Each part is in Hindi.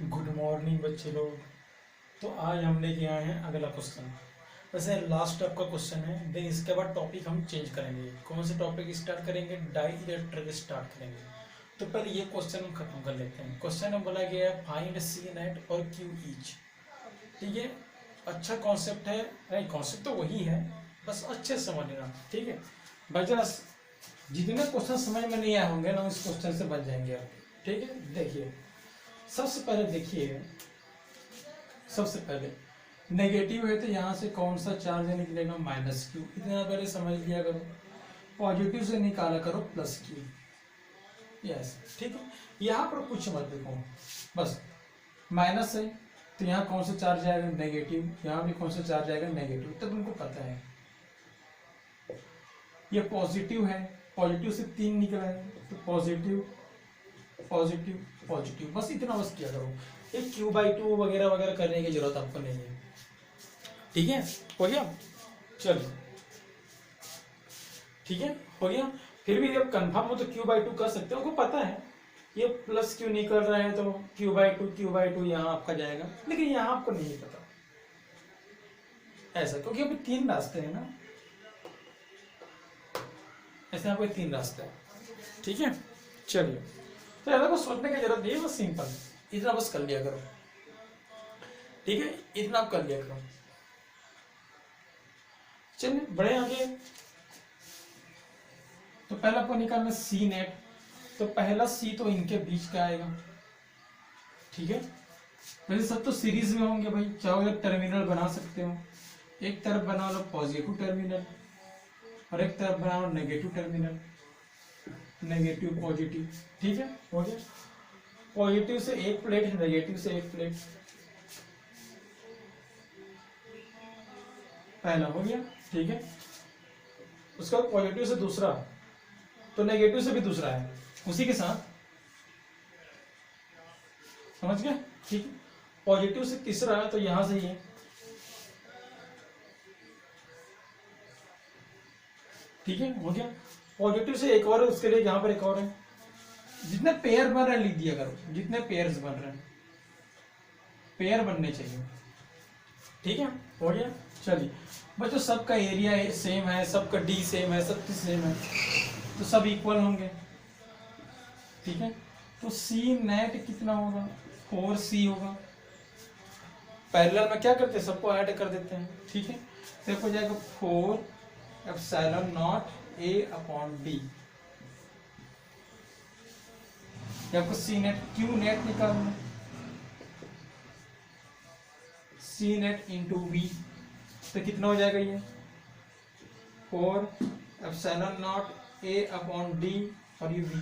गुड मॉर्निंग बच्चे लोग। तो आज हम लेके आए हैं अगला क्वेश्चन। वैसे लास्ट आपका क्वेश्चन है, देन इसके बाद टॉपिक हम चेंज करेंगे। कौन से टॉपिक स्टार्ट करेंगे? डाई इलेक्ट्रिक स्टार्ट करेंगे। तो पहले ये क्वेश्चन हम खत्म कर लेते हैं। क्वेश्चन में बोला गया है फाइंड सी नेट और क्यू ईच। ठीक है, अच्छा कॉन्सेप्ट है। नहीं, कॉन्सेप्ट तो वही है, बस अच्छे से समझना। ठीक है भाई, जरा जितने क्वेश्चन समझ में नहीं आए होंगे ना, इस क्वेश्चन से बच जाएंगे आप। ठीक है, देखिए सबसे पहले देखिए, सबसे पहले नेगेटिव है तो यहाँ से कौन सा चार्ज निकलेगा? Minus Q. इतना पहले समझ लिया करो। पॉजिटिव से निकाला करो प्लस क्यू। यस, ठीक है। यहाँ पर कुछ मत देखो, बस माइनस है तो यहाँ कौन सा चार्ज आएगा? नेगेटिव। यहाँ भी कौन सा चार्ज आएगा? नेगेटिव। तब तुमको पता है ये पॉजिटिव है, पॉजिटिव से 3 निकला है तो पॉजिटिव पॉजिटिव पॉजिटिव। बस इतना बस किया करो। एक Q/2 वगैरह वगैरह करने की जरूरत आपको नहीं है। ठीक है, हो गया। चलो ठीक है, हो गया। फिर भी जब कंफर्म हो तो Q/2 कर सकते हो, उनको पता है ये प्लस क्यू निकल रहा है तो Q/2 यहाँ आपका जाएगा, लेकिन यहाँ आपको नहीं पता ऐसा, क्योंकि अभी 3 रास्ते हैं ना, ऐसे यहाँ पे 3 रास्ते हैं। ठीक है, चलिए। तो ज़्यादा कुछ सोचने की जरूरत नहीं है, बस सिंपल इतना बस कर लिया करो। ठीक है, इतना आप कर लिया करो। चलिए बढ़े आगे। तो पहला आपको निकालना सी नेट। तो पहला सी तो इनके बीच का आएगा। ठीक है, वैसे सब तो सीरीज में होंगे भाई, चाहो एक टर्मिनल बना सकते हो। एक तरफ बना लो पॉजिटिव टर्मिनल और एक तरफ बना लो नेगेटिव टर्मिनल, नेगेटिव पॉजिटिव। ठीक है, हो गया। पॉजिटिव से एक प्लेट, नेगेटिव से एक प्लेट, पहला हो गया। ठीक है, उसका पॉजिटिव से दूसरा, तो नेगेटिव से भी दूसरा है उसी के साथ, समझ गए? ठीक है, पॉजिटिव से तीसरा है तो यहां से ये, ठीक है, हो गया। पॉजिटिव से एक और है, उसके लिए यहां पर एक और है। जितने पेयर बन रहे हैं लिख दिया करो, जितने पेयर्स बन रहे हैं, पेयर बनने चाहिए। ठीक है, हो गया। चलिए बच्चों, सबका एरिया सेम है, सबका डी सेम है, सब सेम है, तो सब इक्वल होंगे। ठीक है, तो सी नेट कितना होगा? 4C होगा। पैरेलल में क्या करते हैं, सबको ऐड कर देते हैं। ठीक है, तो हो जाएगा 4ε0A/D। आपको सी नेट क्यू नेट निकालना, सी नेट इंटू वी, तो कितना हो जाएगा ये? 4ε0A/D और ये वी।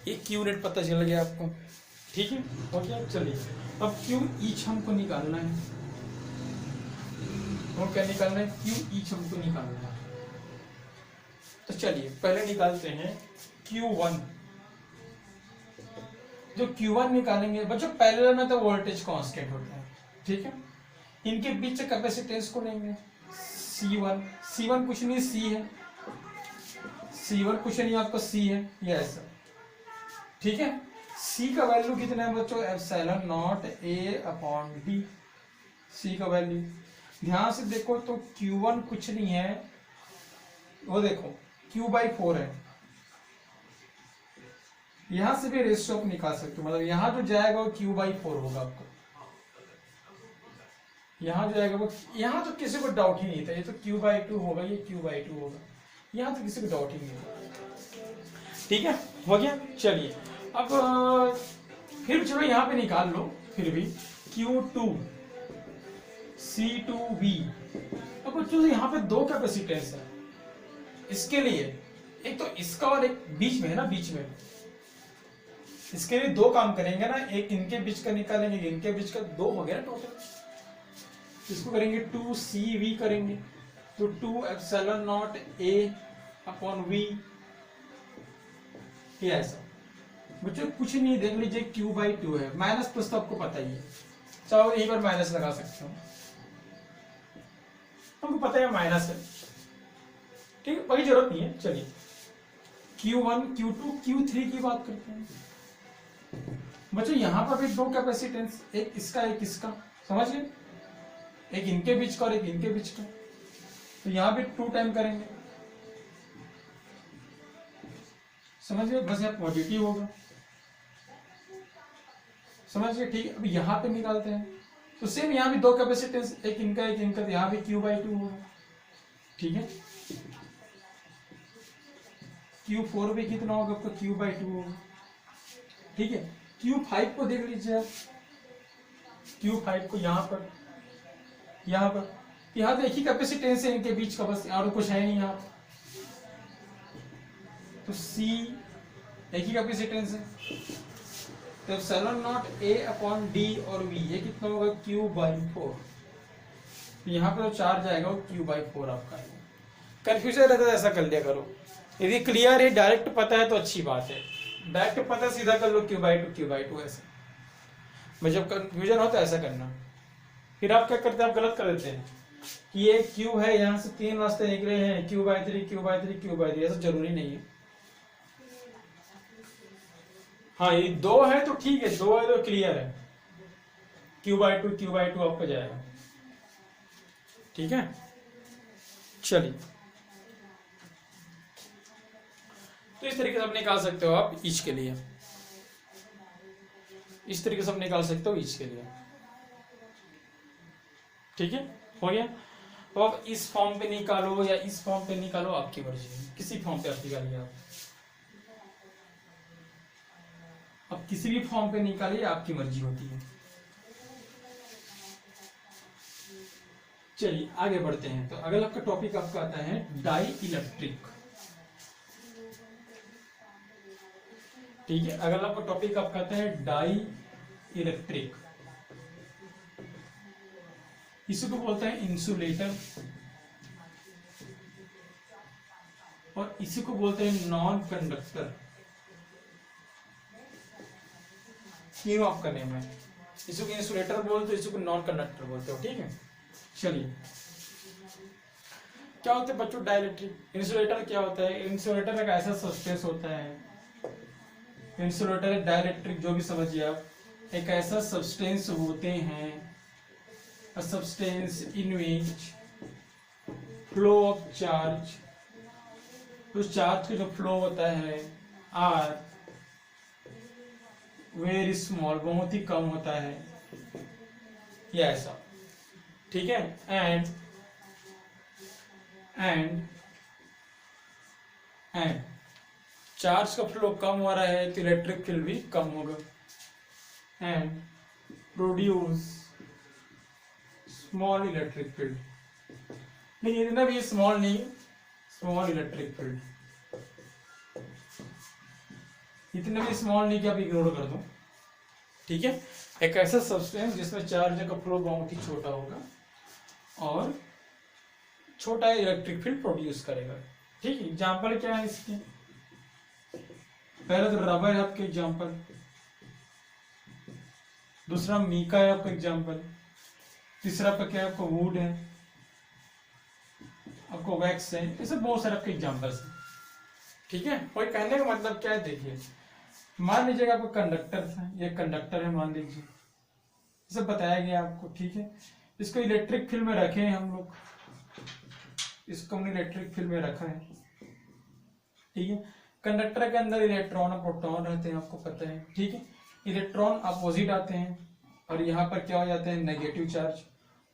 ये क्यू नेट पता चल गया आपको। ठीक है, हो गया। चलिए अब क्यू ईच हमको निकालना है। वो क्या निकालना है? क्यू ईच हमको निकालना है। तो चलिए पहले निकालते हैं Q1। जो Q1 निकालेंगे बच्चों, पैरेलल में तो वोल्टेज कांस्टेंट होता है। ठीक है, इनके बीच कैपेसिटेंस को लेंगे C1। C1 कुछ नहीं, C है। C1 कुछ नहीं, आपका C है, ये ऐसा। ठीक है, C का वैल्यू कितना है बच्चों? ε0A/D। C का वैल्यू ध्यान से देखो तो Q1 कुछ नहीं है, वो देखो Q/4 है। यहां से भी रेशियो निकाल सकते हो, मतलब यहां जो जाएगा वो Q/4 होगा आपको। यहां जो जाएगा वो, यहां तो किसी को डाउट ही नहीं था, ये तो Q/2 होगा, ये Q/2 होगा, यहां तो किसी को डाउट ही नहीं होगा। ठीक है, हो गया। चलिए अब फिर चलो यहाँ पे निकाल लो, फिर भी Q2 C2V। अब बच्चों यहाँ पे 2 कैपेसिटेंस है इसके लिए, एक तो इसका और एक बीच में है ना, बीच में। इसके लिए 2 काम करेंगे ना, एक इनके बीच का निकालेंगे, इनके बीच का 2 हो गया टोटल। इसको करेंगे 2CV करेंगे, तो 2ε0A/V। ये ऐसा बच्चों, कुछ नहीं, देख लीजिए Q/2 है, माइनस प्लस तो आपको पता ही है, चाहो यहीं पर माइनस लगा सकते हो, हमको पता है माइनस है। ठीक है, कोई जरूरत नहीं है। चलिए Q1 Q2 Q3 की बात करते हैं। बच्चों यहाँ पर भी दो कैपेसिटेंस, एक इसका एक इसका, समझ गए, एक इनके बीच का और एक इनके बीच का, तो यहाँ भी 2 टाइम करेंगे, समझ गए, बस यहाँ पॉजिटिव होगा, समझ गए, ठीक है। अब यहाँ पे निकालते हैं तो सेम यहाँ भी दो कैपेसिटेंस, एक इनका, तो यहाँ भी Q/2 होगा, ठीक है। Q4 भी कितना होगा आपका, Q/2 होगा, ठीक है। Q5 को देख लीजिए आप, Q5 को यहाँ पर तो एक ही कैपेसिटेंस है इनके बीच का, बस और कुछ है नहीं यहाँ, तो C एक ही कैपेसिटेंस है, तो ε0 A/d और V ये कितना होगा, Q/4, यहाँ पे जो चार्ज आएगा वो Q/4 आपका है। कंफ्यूजन रहता है ऐसा कर लिया करो, यदि क्लियर है डायरेक्ट पता है तो अच्छी बात है, डायरेक्ट पता सीधा कर लो Q/2 ऐसे, मैं जब कंफ्यूजन हो तो ऐसा करना। फिर आप क्या करते हैं, आप गलत कर देते हैं कि ये Q है, यहाँ से 3 रास्ते निकले हैं, Q/3 ऐसा जरूरी नहीं है। हाँ ये 2 है तो ठीक है, 2 है तो क्लियर है, Q/2 आपका जाएगा, ठीक है। चलिए तो इस तरीके से आप निकाल सकते हो, आप ईच के लिए इस तरीके से आप निकाल सकते हो ईच के लिए, ठीक है, हो गया। तो आप इस फॉर्म पे निकालो या इस फॉर्म पे निकालो, आपकी मर्जी है, किसी फॉर्म पे आप निकालिए, आप किसी भी फॉर्म पे निकालिए, आपकी मर्जी होती है। चलिए आगे बढ़ते हैं, तो अगला आपका टॉपिक आपका आता है डाई इलेक्ट्रिक, ठीक है। अगला आपका टॉपिक आपका आता है डाई इलेक्ट्रिक, इसको बोलते हैं इंसुलेटर और इसी को बोलते हैं नॉन कंडक्टर, तीनों आपका नेम है, इसको इंसुलेटर बोलते हो, इसको नॉन कंडक्टर बोलते हो, ठीक है। चलिए क्या होता है बच्चों डाइलेक्ट्रिक, इंसुलेटर क्या होता है, इंसुलेटर एक ऐसा सब्सटेंस होता है, इंसुलेटर डाइलेक्ट्रिक जो भी समझिए आप, एक ऐसा सब्सटेंस होते हैं, a substance in which flow of charge, तो चार्ज का जो फ्लो होता है आर वेरी स्मॉल, बहुत ही कम होता है, ये ऐसा, ठीक है। एंड चार्ज का फ्लो कम हो रहा है तो इलेक्ट्रिक फील्ड भी कम होगा, and produce small electric field, लेकिन इतना भी स्मॉल नहीं, स्मॉल इलेक्ट्रिक फील्ड, इतना भी स्मॉल नहीं कि आप इग्नोर कर दो, ठीक है। एक ऐसा सब्सटेंस जिसमें चार्ज का फ्लो बहुत ही छोटा होगा और छोटा इलेक्ट्रिक फील्ड प्रोड्यूस करेगा, ठीक है। एग्जाम्पल क्या है इसके, पहले तो रबर है आपके एग्जाम्पल, दूसरा मीका है आपका एग्जाम्पल, तीसरा पे क्या है आपको वुड है, आपको वैक्स है, ये सब बहुत सारे आपके एग्जाम्पल्स हैं, ठीक है। कोई कहने का मतलब क्या है, देखिए मान लीजिएगा आपको कंडक्टर था, ये कंडक्टर है मान लीजिए, ये सब बताया गया आपको, ठीक है। इसको इलेक्ट्रिक फील्ड में रखे हैं हम लोग, इसको हमने इलेक्ट्रिक फील्ड में रखा है, ठीक है। कंडक्टर के अंदर इलेक्ट्रॉन और प्रोटॉन रहते हैं, आपको पता है, ठीक है। इलेक्ट्रॉन अपोजिट आते हैं और यहाँ पर क्या हो जाते हैं नेगेटिव चार्ज,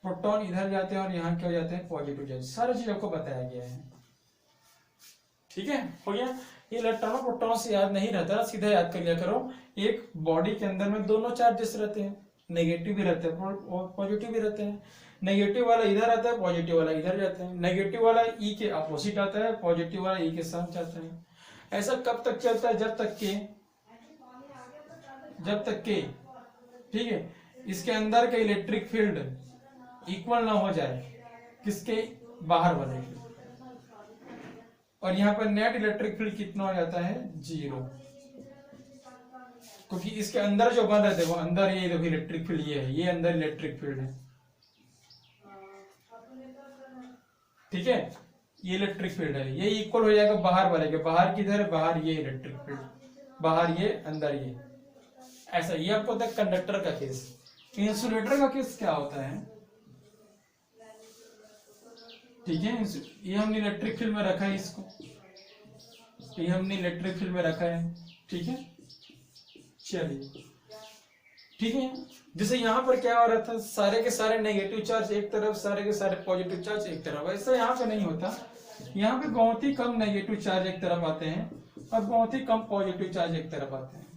प्रोटॉन इधर जाते हैं और यहाँ क्या हो जाते हैं पॉजिटिव चार्ज, सारा चीज आपको बताया गया है, ठीक है, हो गया। ये इलेक्ट्रॉन और प्रोटॉन से याद नहीं रहता, सीधा याद कर लिया करो, एक बॉडी के अंदर में दोनों चार्जेस रहते हैं, नेगेटिव भी रहते हैं और पॉजिटिव भी रहते हैं, नेगेटिव वाला इधर आता है, पॉजिटिव वाला इधर जाता है, नेगेटिव वाला ई के अपोजिट आता है, पॉजिटिव वाला ई के साथ जाता है। ऐसा कब तक चलता है, जब तक के ठीक है इसके अंदर का इलेक्ट्रिक फील्ड इक्वल ना हो जाए किसके, बाहर वाले के, और यहाँ पर नेट इलेक्ट्रिक फील्ड कितना हो जाता है 0, क्योंकि इसके अंदर जो बन रहे थे वो अंदर, ये देखो इलेक्ट्रिक फील्ड ये है, ये अंदर इलेक्ट्रिक फील्ड है, ठीक है। ये इलेक्ट्रिक फील्ड है, ये इक्वल हो जाएगा बाहर वाले के, बाहर किधर है, बाहर ये इलेक्ट्रिक फील्ड, बाहर ये अंदर ये, ऐसा ये आपको होता है कंडक्टर का केस। इंसुलेटर का केस क्या होता है, ठीक है, ये हमने इलेक्ट्रिक फील्ड में रखा है इसको, ये हमने इलेक्ट्रिक फील्ड में रखा है, ठीक है। चलिए ठीक है, जैसे यहाँ पर क्या हो रहा था, सारे के सारे नेगेटिव चार्ज एक तरफ, सारे के सारे पॉजिटिव चार्ज एक तरफ, ऐसा यहाँ पे नहीं होता। यहाँ पे बहुत ही कम नेगेटिव चार्ज एक तरफ आते हैं और बहुत ही कम पॉजिटिव चार्ज एक तरफ आते हैं,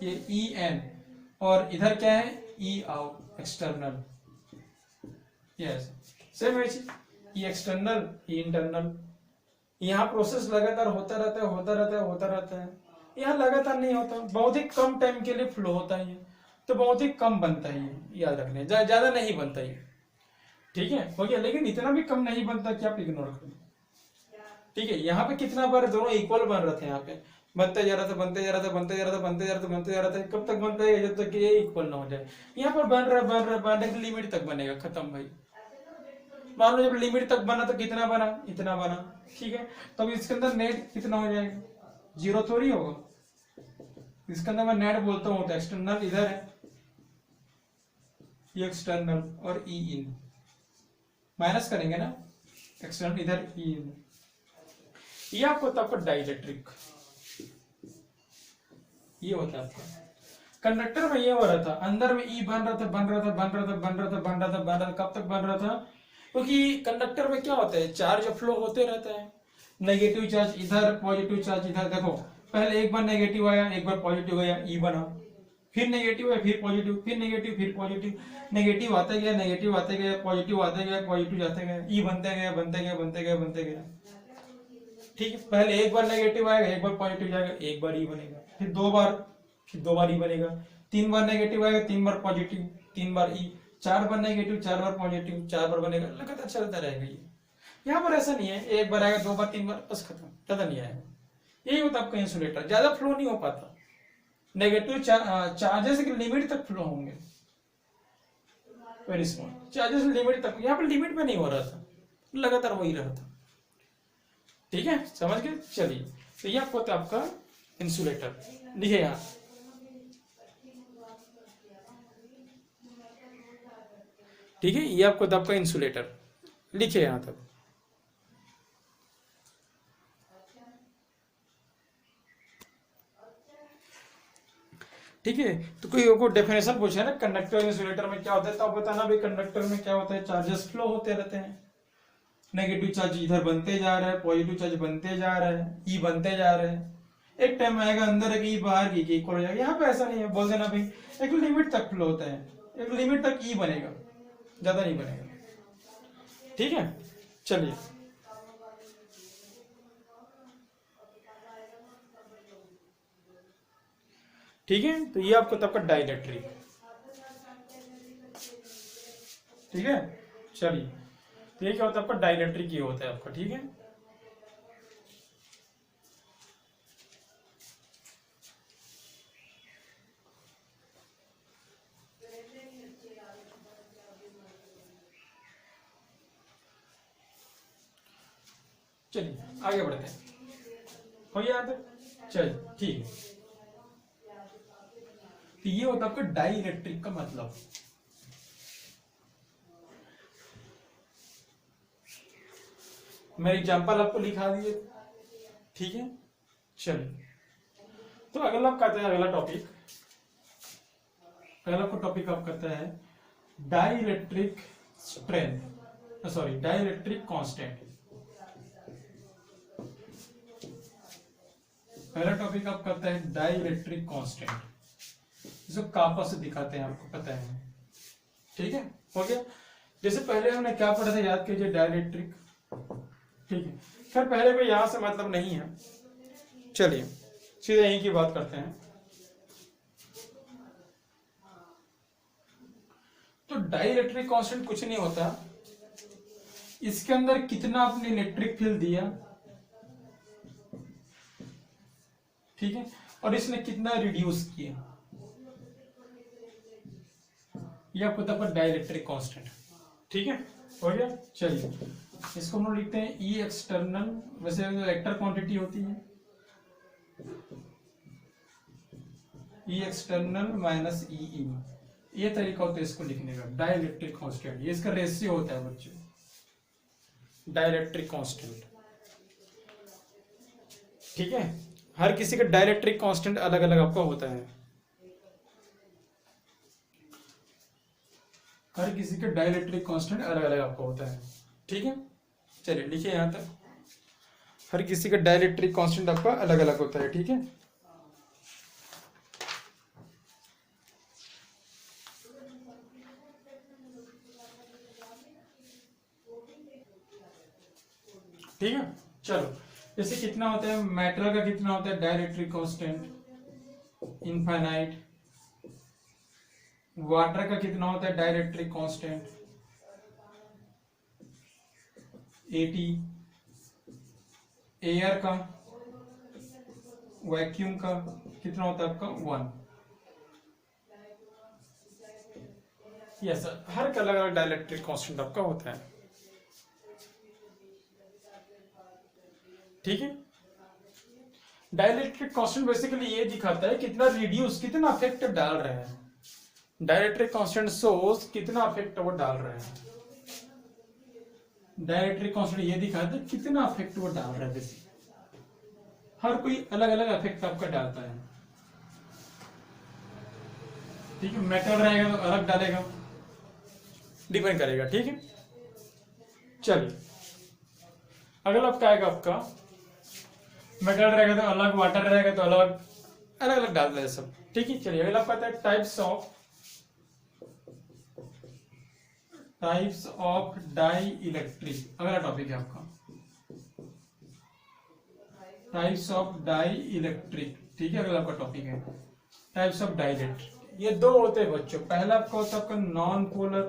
ये ई एन, और इधर क्या है, ई आउट एक्सटर्नल, यस सेम है, ई एक्सटर्नल ई इंटरनल। यहाँ प्रोसेस लगातार होता रहता है, होता रहता है, होता रहता है। यहाँ लगातार नहीं होता, बहुत ही कम टाइम के लिए फ्लो होता है, तो बहुत ही कम बनता है, ये याद रखना, ज्यादा नहीं बनता ये, ठीक है, हो गया। लेकिन इतना भी कम नहीं बनता कि आप इग्नोर करें, ठीक है। यहाँ पे कितना बार दोनों इक्वल बन रहे थे, यहाँ पे बनते जा रहा था, बनते जा रहा था, बनते जा रहा था, बनते जा रहा था, बनते जा रहा था, कब तक बनता है, जब तक ये इक्वल ना हो जाए। यहाँ पर बन रहा है, बन रहा है, बनने की लिमिट तक बनेगा, खत्म भाई। मान लो जब लिमिट तक बना तो कितना बना, इतना बना, ठीक है। तो अब इसके अंदर नेट कितना हो जाएगा, जीरो थोड़ी होगा, इसके अंदर मैं नेट बोलता हूँ, तो एक्सटर्नल इधर है, ये एक्सटर्नल और ई इन माइनस करेंगे ना, एक्सटर्नल इधर ई इन, ये आपको होता है आपका डाइलेक्ट्रिक, ये होता है आपका कंडक्टर में। ये हो रहा था, अंदर में ई बन रहा था, बन रहा था, बन रहा था, बन रहा था, बन रहा था, बन रहा था, कब तक बन रहा था, क्योंकि कंडक्टर में क्या होता है, चार्ज फ्लो होते रहता है, नेगेटिव चार्ज इधर, पॉजिटिव चार्ज इधर। देखो पहले एक बार नेगेटिव आया, एक बार पॉजिटिव गया, ई बना, फिर नेगेटिव है, फिर पॉजिटिव, फिर नेगेटिव, फिर पॉजिटिव, नेगेटिव आते गया, नेगेटिव आते गया, पॉजिटिव आते गया, पॉजिटिव जाते गया, ई बनते गया, बनते गया, बनते गया, बनते गया, ठीक है। पहले एक बार नेगेटिव आएगा, एक बार पॉजिटिव जाएगा, एक बार ई बनेगा, फिर दो बार ई बनेगा, तीन बार नेगेटिव आएगा, तीन बार पॉजिटिव, तीन बार ई, चार बार नेगेटिव, चार बार पॉजिटिव, चार बार बनेगा, लगातार चलता रहेगा ये। यहाँ पर ऐसा नहीं है, एक बार आएगा, दो बार, तीन बार, बस खत्म, ज्यादा नहीं आएगा। यही होता है आपका इंसुलेटर, ज्यादा फ्लो नहीं हो पाता, नेगेटिव चार्जेस की लिमिट तक फ्लो होंगे, वेरी स्मॉल चार्जेस लिमिट तक, यहाँ पर लिमिट में नहीं हो रहा था, लगातार हो ही रहा था, ठीक है, समझ गए। चलिए, तो ये आपको होता है आपका इंसुलेटर, लिखिए यहाँ, ठीक है, ये आपको होता है आपका इंसुलेटर, लिखिए यहाँ तक। ठीक है, तो कोई डेफिनेशन पूछे ना कंडक्टर इंसुलेटर में क्या होता है, तो आप बताना भाई कंडक्टर में क्या होता है, चार्जेस फ्लो होते रहते हैं, नेगेटिव चार्ज इधर बनते जा रहा है, पॉजिटिव चार्ज बनते जा रहा है, ई बनते जा रहे हैं, एक टाइम आएगा अंदर है कि बाहर की इक्वल हो जाएगा। यहाँ पे ऐसा नहीं है, बोल देना भाई एक लिमिट तक फ्लो होता है, एक लिमिट तक ई बनेगा, ज्यादा नहीं बनेगा, ठीक है। चलिए, ठीक है, तो ये आपको तब का डाइलेक्ट्रिक, ठीक है। चलिए, तो ये क्या होता है आपका डाइलेक्ट्रिक, ये होता है आपका, ठीक है। चलिए आगे बढ़ते हैं, हो गया याद, चलिए ठीक है। तो ये होता है आपका डाइलेक्ट्रिक का मतलब, मैं एग्जांपल आपको लिखा दिए, ठीक है। चलिए, तो अगला आप कहते हैं, अगला टॉपिक, अगला को टॉपिक आप कहता है dielectric strength, sorry dielectric constant. पहला टॉपिक आप करता है डाइलेक्ट्रिक कांस्टेंट, इसको कापा से दिखाते हैं, आपको पता है, ठीक है, हो गया। जैसे पहले हमने क्या पढ़ा था, याद कीजिए, डाइलेक्ट्रिक, ठीक है। खैर पहले कोई यहां से मतलब नहीं है, चलिए सीधे यहीं की बात करते हैं। तो डाइलेक्ट्रिक कांस्टेंट कुछ नहीं होता, इसके अंदर कितना आपने इलेक्ट्रिक फील्ड दिया, ठीक है, और इसने कितना रिड्यूस किया, ये आपको पता है डाइलेक्ट्रिक कांस्टेंट, ठीक है, हो गया। चलिए, इसको हम लोग लिखते हैं ई एक्सटर्नल, वैसे वेक्टर क्वांटिटी होती है, ई एक्सटर्नल माइनस ई इन, ये तरीका होता है इसको लिखने का, डाइलेक्ट्रिक कांस्टेंट। ये इसका रेशियो होता है बच्चों, डाइलेक्ट्रिक कांस्टेंट। ठीक है, हर किसी का डाइलेक्ट्रिक कांस्टेंट अलग अलग आपका होता है, हर किसी का डाइलेक्ट्रिक कांस्टेंट अलग अलग आपका होता है। ठीक है, चलिए लिखिए यहां तक, हर किसी का डाइलेक्ट्रिक कांस्टेंट आपका अलग अलग होता है। ठीक है, ठीक है। चलो, जैसे कितना होता है मेटल का, कितना होता है डाइलेक्ट्रिक कांस्टेंट, इनफाइनाइट। वाटर का कितना होता है डाइलेक्ट्रिक कांस्टेंट, 80। एयर का, वैक्यूम का कितना होता है आपका 1। यस सर, हर का अलग अलग डाइलेक्ट्रिक कांस्टेंट आपका होता है। ठीक है, डाइलेक्ट्रिक कांस्टेंट बेसिकली ये दिखाता है कितना रिड्यूस, कितना इफेक्ट डाल रहे हैं। डाइलेक्ट्रिक कांस्टेंट शोज कितना इफेक्ट वो डाल रहे हैं। डाइलेक्ट्रिक कांस्टेंट ये दिखाता है कितना इफेक्ट वो डाल रहा है। बेसिक हर कोई अलग अलग इफेक्ट आपका डालता है। ठीक है, मेटल रहेगा तो अलग डालेगा, डिपेंड करेगा। ठीक है, चलिए अगला आपका आएगा, आपका मेटल रहेगा तो अलग, वाटर रहेगा तो अलग, अलग अलग डालते हैं सब। ठीक है, चलिए अगला आपका आता है टाइप्स ऑफ डाई इलेक्ट्रिक। अगला टॉपिक है आपका टाइप्स ऑफ डाई इलेक्ट्रिक। ठीक है, अगला आपका टॉपिक है टाइप्स ऑफ डाई इलेक्ट्रिक। ये दो होते हैं बच्चों, पहला आपका होता है आपका नॉन पोलर,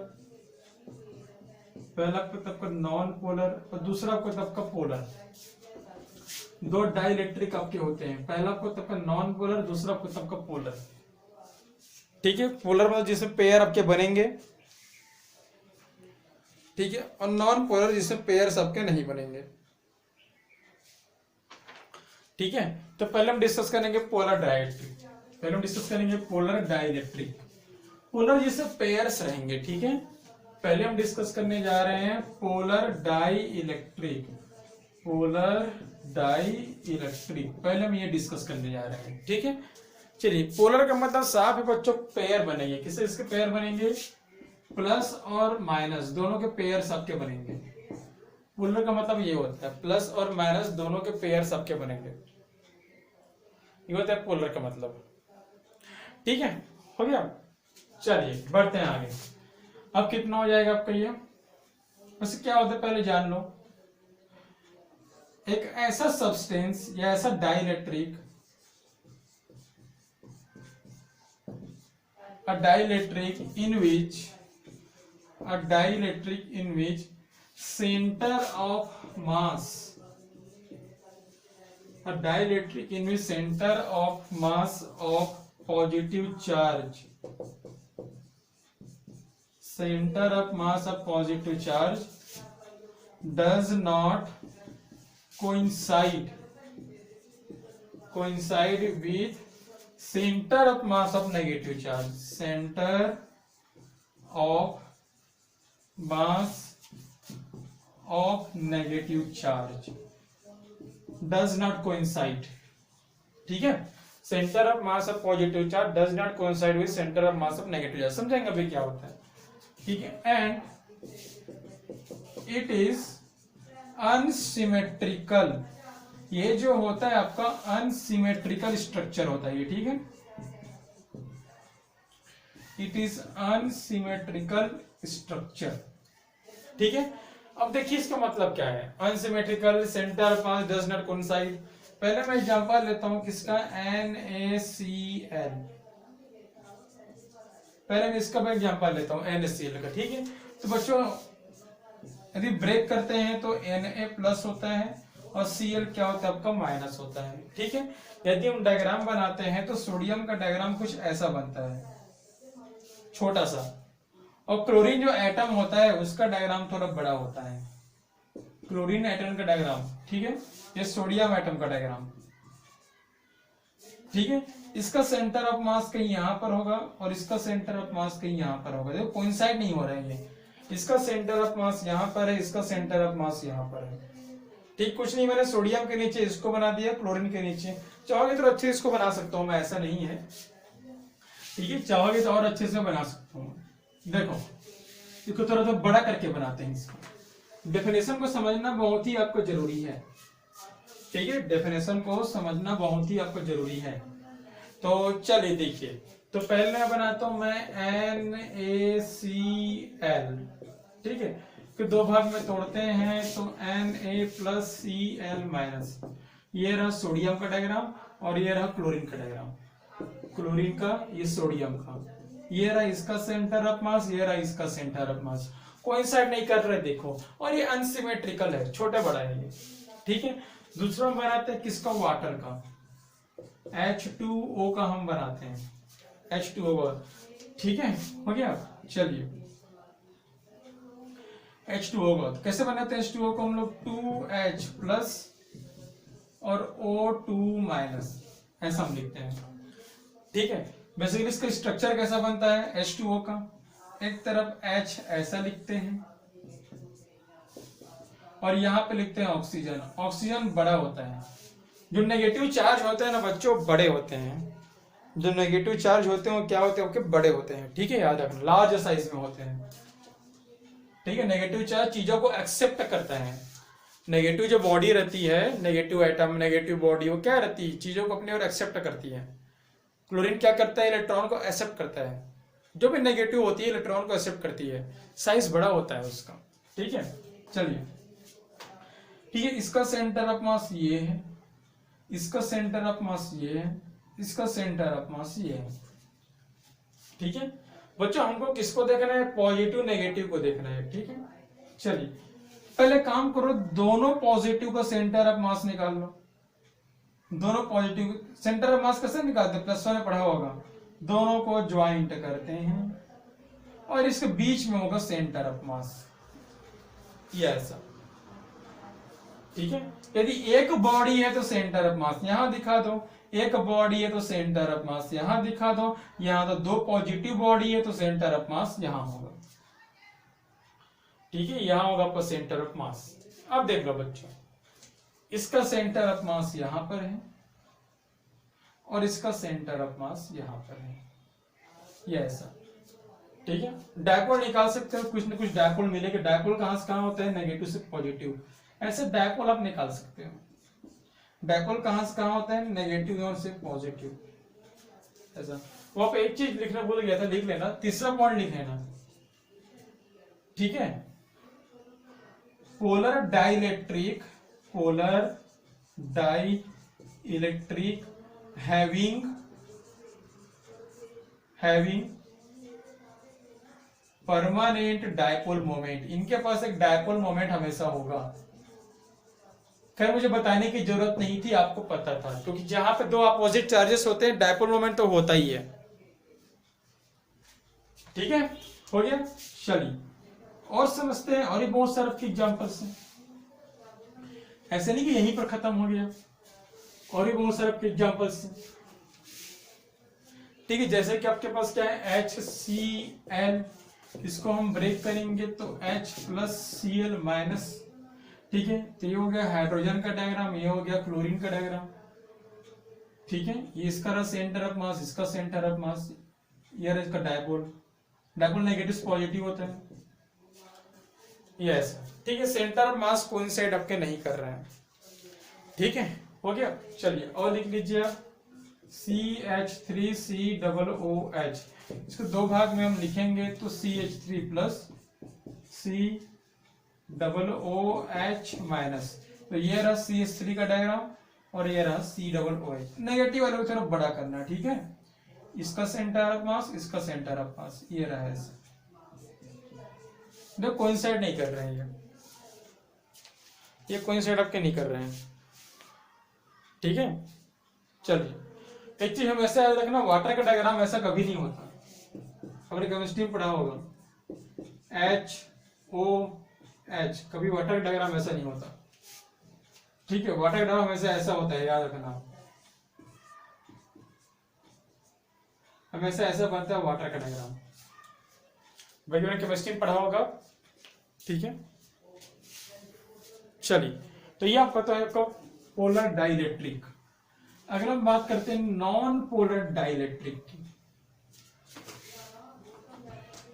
पहला आपका नॉन पोलर और दूसरा आपका आपका पोलर। दो डाई इलेक्ट्रिक आपके होते हैं, पहला आपको आपका नॉन पोलर, दूसरा आपको आपका पोलर। ठीक है, पोलर मतलब जिसमें पेयर आपके बनेंगे, ठीक है, और नॉन पोलर जिसमें पेयर आपके नहीं बनेंगे। ठीक है, तो पहले हम डिस्कस करेंगे पोलर डाइलेक्ट्रिक। पहले हम डिस्कस करेंगे पोलर डाइलेक्ट्रिक, पोलर जिसमें पेयर्स रहेंगे। ठीक है, पहले हम डिस्कस करने जा रहे हैं polar dielectric. Polar dielectric पहले हम ये डिस्कस करने जा रहे हैं। ठीक है, चलिए पोलर का मतलब साफ है बच्चों, पेयर बनेंगे। किससे इसके पेयर बनेंगे, प्लस और माइनस दोनों के पेयर आपके बनेंगे। पोलर का मतलब ये होता है प्लस और माइनस दोनों के पेयर आपके बनेंगे, ये होता है पोलर का मतलब। ठीक है, हो गया। चलिए बढ़ते हैं आगे। अब कितना हो जाएगा आपका ये, वैसे क्या होता है पहले जान लो। एक ऐसा सब्सटेंस या ऐसा dielectric, a dielectric in which center of mass, a dielectric in which center of mass of positive charge, center of mass of positive charge does not coincide with center of mass of negative charge, center of mass of negative charge does not coincide। ठीक है, centre of mass of positive charge does not coincide with centre of mass of negative charge. समझेंगे अभी क्या होता है। ठीक है, एंड इट इज अनसिमेट्रिकल, ये जो होता है आपका अनसिमेट्रिकल स्ट्रक्चर होता है ये। ठीक है, इट इज अनसिमेट्रिकल स्ट्रक्चर। ठीक है, अब देखिए इसका मतलब क्या है unsymmetrical, centre of mass does not coincide. पहले मैं एग्जांपल लेता हूं किसका, NaCl। पहले मैं इसका मैं एग्जांपल लेता हूं NaCl का। ठीक है, तो बच्चों यदि ब्रेक करते हैं तो Na प्लस होता है और Cl क्या होता है आपका माइनस होता है। ठीक है, यदि हम डायग्राम बनाते हैं तो सोडियम का डायग्राम कुछ ऐसा बनता है, छोटा सा, और क्लोरीन जो एटम होता है उसका डायग्राम थोड़ा बड़ा होता है, क्लोरीन एटम का डायग्राम। ठीक है, ये सोडियम एटम का डायग्राम। ठीक है, इसका सेंटर ऑफ मास कहीं यहाँ पर होगा और इसका सेंटर ऑफ मास कहीं यहाँ पर होगा। देखो कोइंसाइड नहीं हो रहा है ये, इसका सेंटर ऑफ मास यहाँ पर है, इसका सेंटर ऑफ मास यहाँ पर है। ठीक, कुछ नहीं, मैंने सोडियम के नीचे इसको बना दिया, क्लोरीन के नीचे। चाहोगे तो अच्छे इसको बना सकता हूँ मैं, ऐसा नहीं है। ठीक है, चाहोगे तो और अच्छे से बना सकता हूँ। देखो इसको थोड़ा सा बड़ा करके बनाते हैं इसको। डेफिनेशन को समझना बहुत ही आपको जरूरी है। ठीक है, डेफिनेशन को समझना बहुत ही आपको जरूरी है। तो चलिए देखिए, तो पहले मैं बनाता हूं मैं NaCl। ठीक है, फिर दो भाग में तोड़ते हैं तो Na+Cl-। ये रहा सोडियम का डायग्राम और ये रहा क्लोरीन का डायग्राम। क्लोरीन का, ये सोडियम का, ये रहा इसका सेंटर ऑफ मास, ये रहा इसका सेंटर ऑफ मास। कोइंसाइड नहीं कर रहे देखो, और ये अनसिमेट्रिकल है, छोटा बड़ा है ये। ठीक है, दूसरा बनाते हैं किसका, वाटर का, H2O का हम बनाते हैं, H2O। ठीक है, हो गया। चलिए H2O का कैसे बनाते हैं, H2O को हम लोग 2H प्लस और O2 ऐसा हम लिखते हैं। ठीक है, बेसिकली इसका स्ट्रक्चर कैसा बनता है H2O का, एक तरफ H ऐसा लिखते हैं और यहाँ पे लिखते हैं ऑक्सीजन। ऑक्सीजन बड़ा होता है, जो नेगेटिव चार्ज होते हैं ना बच्चों, बड़े होते हैं। जो नेगेटिव चार्ज होते हैं वो क्या होते हैं, कि बड़े होते हैं। ठीक है, याद रखना, लार्ज साइज में होते हैं। ठीक है, नेगेटिव चार्ज चीजों को एक्सेप्ट करता है। नेगेटिव जो बॉडी रहती है, नेगेटिव एटम, नेगेटिव बॉडी, वो क्या रहती है, चीजों को अपनी ओर एक्सेप्ट करती है। क्लोरीन क्या करता है, इलेक्ट्रॉन को एक्सेप्ट करता है। जो भी नेगेटिव होती है इलेक्ट्रॉन को एक्सेप्ट करती है, साइज बड़ा होता है उसका। ठीक है, चलिए। ठीक है, इसका सेंटर ऑफ मास ये है, इसका सेंटर ऑफ मास ये है, इसका सेंटर ऑफ मास ये है। ठीक है बच्चों, हमको किसको देखना है, पॉजिटिव नेगेटिव को देखना है। ठीक है, चलिए पहले काम करो, दोनों पॉजिटिव का सेंटर ऑफ मास निकाल लो। दोनों पॉजिटिव सेंटर ऑफ मास कैसे निकालते हैं, +1 में पढ़ा होगा। दोनों को ज्वाइंट करते हैं और इसके बीच में होगा सेंटर ऑफ मास, ये ऐसा। ठीक है, यदि एक बॉडी है तो सेंटर ऑफ मास यहां दिखा दो, एक बॉडी है तो सेंटर ऑफ मास यहां दिखा दो। यहां तो दो पॉजिटिव बॉडी है तो सेंटर ऑफ मास यहां होगा। ठीक है, यहां होगा आपका सेंटर ऑफ मास। अब देख लो बच्चों, इसका सेंटर ऑफ मास यहां पर है और इसका सेंटर ऑफ मास यहां पर है, ये ऐसा। ठीक है, डायपोल निकाल सकते हो, कुछ ना कुछ डायपोल मिलेगा। डायपोल कहां से कहां होता है, नेगेटिव से पॉजिटिव, ऐसे डायपोल आप निकाल सकते हो। डायपोल कहां से कहां होता है, नेगेटिव और से पॉजिटिव, ऐसा। वहां पे एक चीज लिखना भूल गया था, लिख लेना, तीसरा पॉइंट लिख लेना। ठीक है, polar dielectric, polar dielectric having permanent dipole moment, इनके पास एक डायपोल मोमेंट हमेशा होगा। खैर मुझे बताने की जरूरत नहीं थी, आपको पता था, क्योंकि जहां पे दो अपोजिट चार्जेस होते हैं डायपोल मोमेंट तो होता ही है। ठीक है, हो गया। चलिए और समझते हैं, और ये बहुत सारे एग्जांपल्स हैं, ऐसे नहीं कि यहीं पर खत्म हो गया, और भी बहुत सारे एग्जांपल्स हैं। ठीक है, जैसे कि आपके पास क्या है, HCl, इसको हम ब्रेक करेंगे तो H+Cl-। ठीक है, तो ये हो गया हाइड्रोजन का डायग्राम, ये हो गया क्लोरीन का डायग्राम। ठीक है, ये इसका रहा सेंटर ऑफ मास, इसका सेंटर ऑफ मास, ये रहा इसका डायपोल। डायपोल नेगेटिव पॉजिटिव होता है, यस। ठीक है, सेंटर ऑफ मास कोइंसाइड आपके नहीं कर रहे हैं। ठीक है, हो गया। चलिए और लिख लीजिए आप, CH3COOH, इसको दो भाग में हम लिखेंगे तो CH3 प्लस COOH-। तो ये रहा CH3 का डायग्राम और ये रहा COOH। नेगेटिव वाले को थोड़ा बड़ा करना। ठीक है, इसका सेंटर ऑफ मास, इसका सेंटर ऑफ मास, ये रहा ऐसा। देखो कोइंसाइड नहीं कर रहे हैं, ये कोइंसाइड आपके नहीं कर रहे हैं। ठीक है, चलिए एक चीज हम ऐसे याद रखना, वाटर का डायग्राम ऐसा कभी नहीं होता। हमने केमिस्ट्री में पढ़ा होगा HOH, कभी वाटर का डायग्राम ऐसा नहीं होता। ठीक है, वाटर का डायग्राम हमेशा ऐसा होता है, याद रखना। हमेशा ऐसा बनता है वाटर का डायग्राम। वही केमिस्ट्री में पढ़ा होगा, ठीक है। चलिए, तो ये आपका तो है आपका पोलर डाइलेक्ट्रिक। अगर हम बात करते हैं नॉन पोलर डाइलेक्ट्रिक की,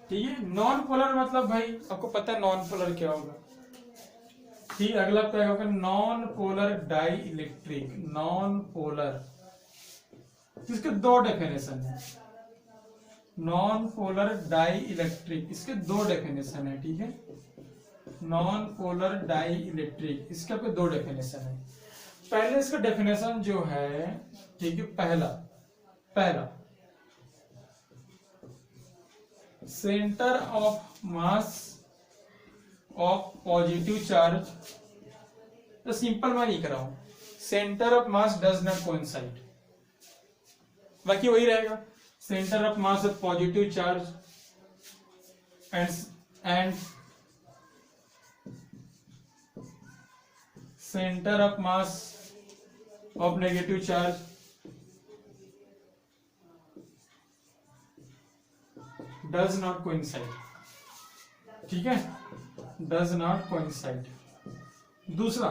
ठीक है। नॉन पोलर मतलब भाई आपको पता है नॉन पोलर क्या होगा, ठीक। अगला क्या होगा, non polar dielectric. Non polar, इसके दो डेफिनेशन है। नॉन पोलर डाई इलेक्ट्रिक, इसके दो डेफिनेशन है, ठीक है। नॉन पोलर डाई इलेक्ट्रिक, इसके पे दो डेफिनेशन है। पहले इसका डेफिनेशन जो है, ठीक है, पहला centre of mass of positive charge, तो सिंपल मैं नहीं कर रहा हूं, centre of mass does not coincide, बाकी वही रहेगा। Centre of mass of positive charge and centre of mass of negative charge does not coincide, ठीक है, डज नॉट कोइंसाइड। दूसरा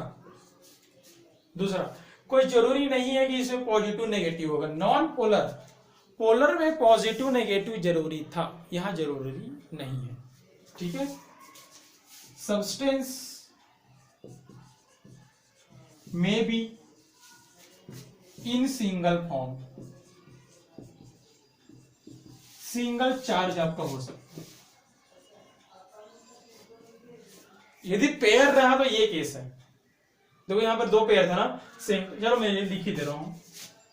कोई जरूरी नहीं है कि इसमें पॉजिटिव नेगेटिव होगा। नॉन पोलर, पोलर में पॉजिटिव नेगेटिव जरूरी था, यहां जरूरी नहीं है, ठीक है। सब्सटेंस में be in single form, single charge आपका हो सकता है। यदि पेयर रहा तो ये केस है, देखो यहां पर दो पेयर था ना, चलो मैं ये लिख ही दे रहा हूं,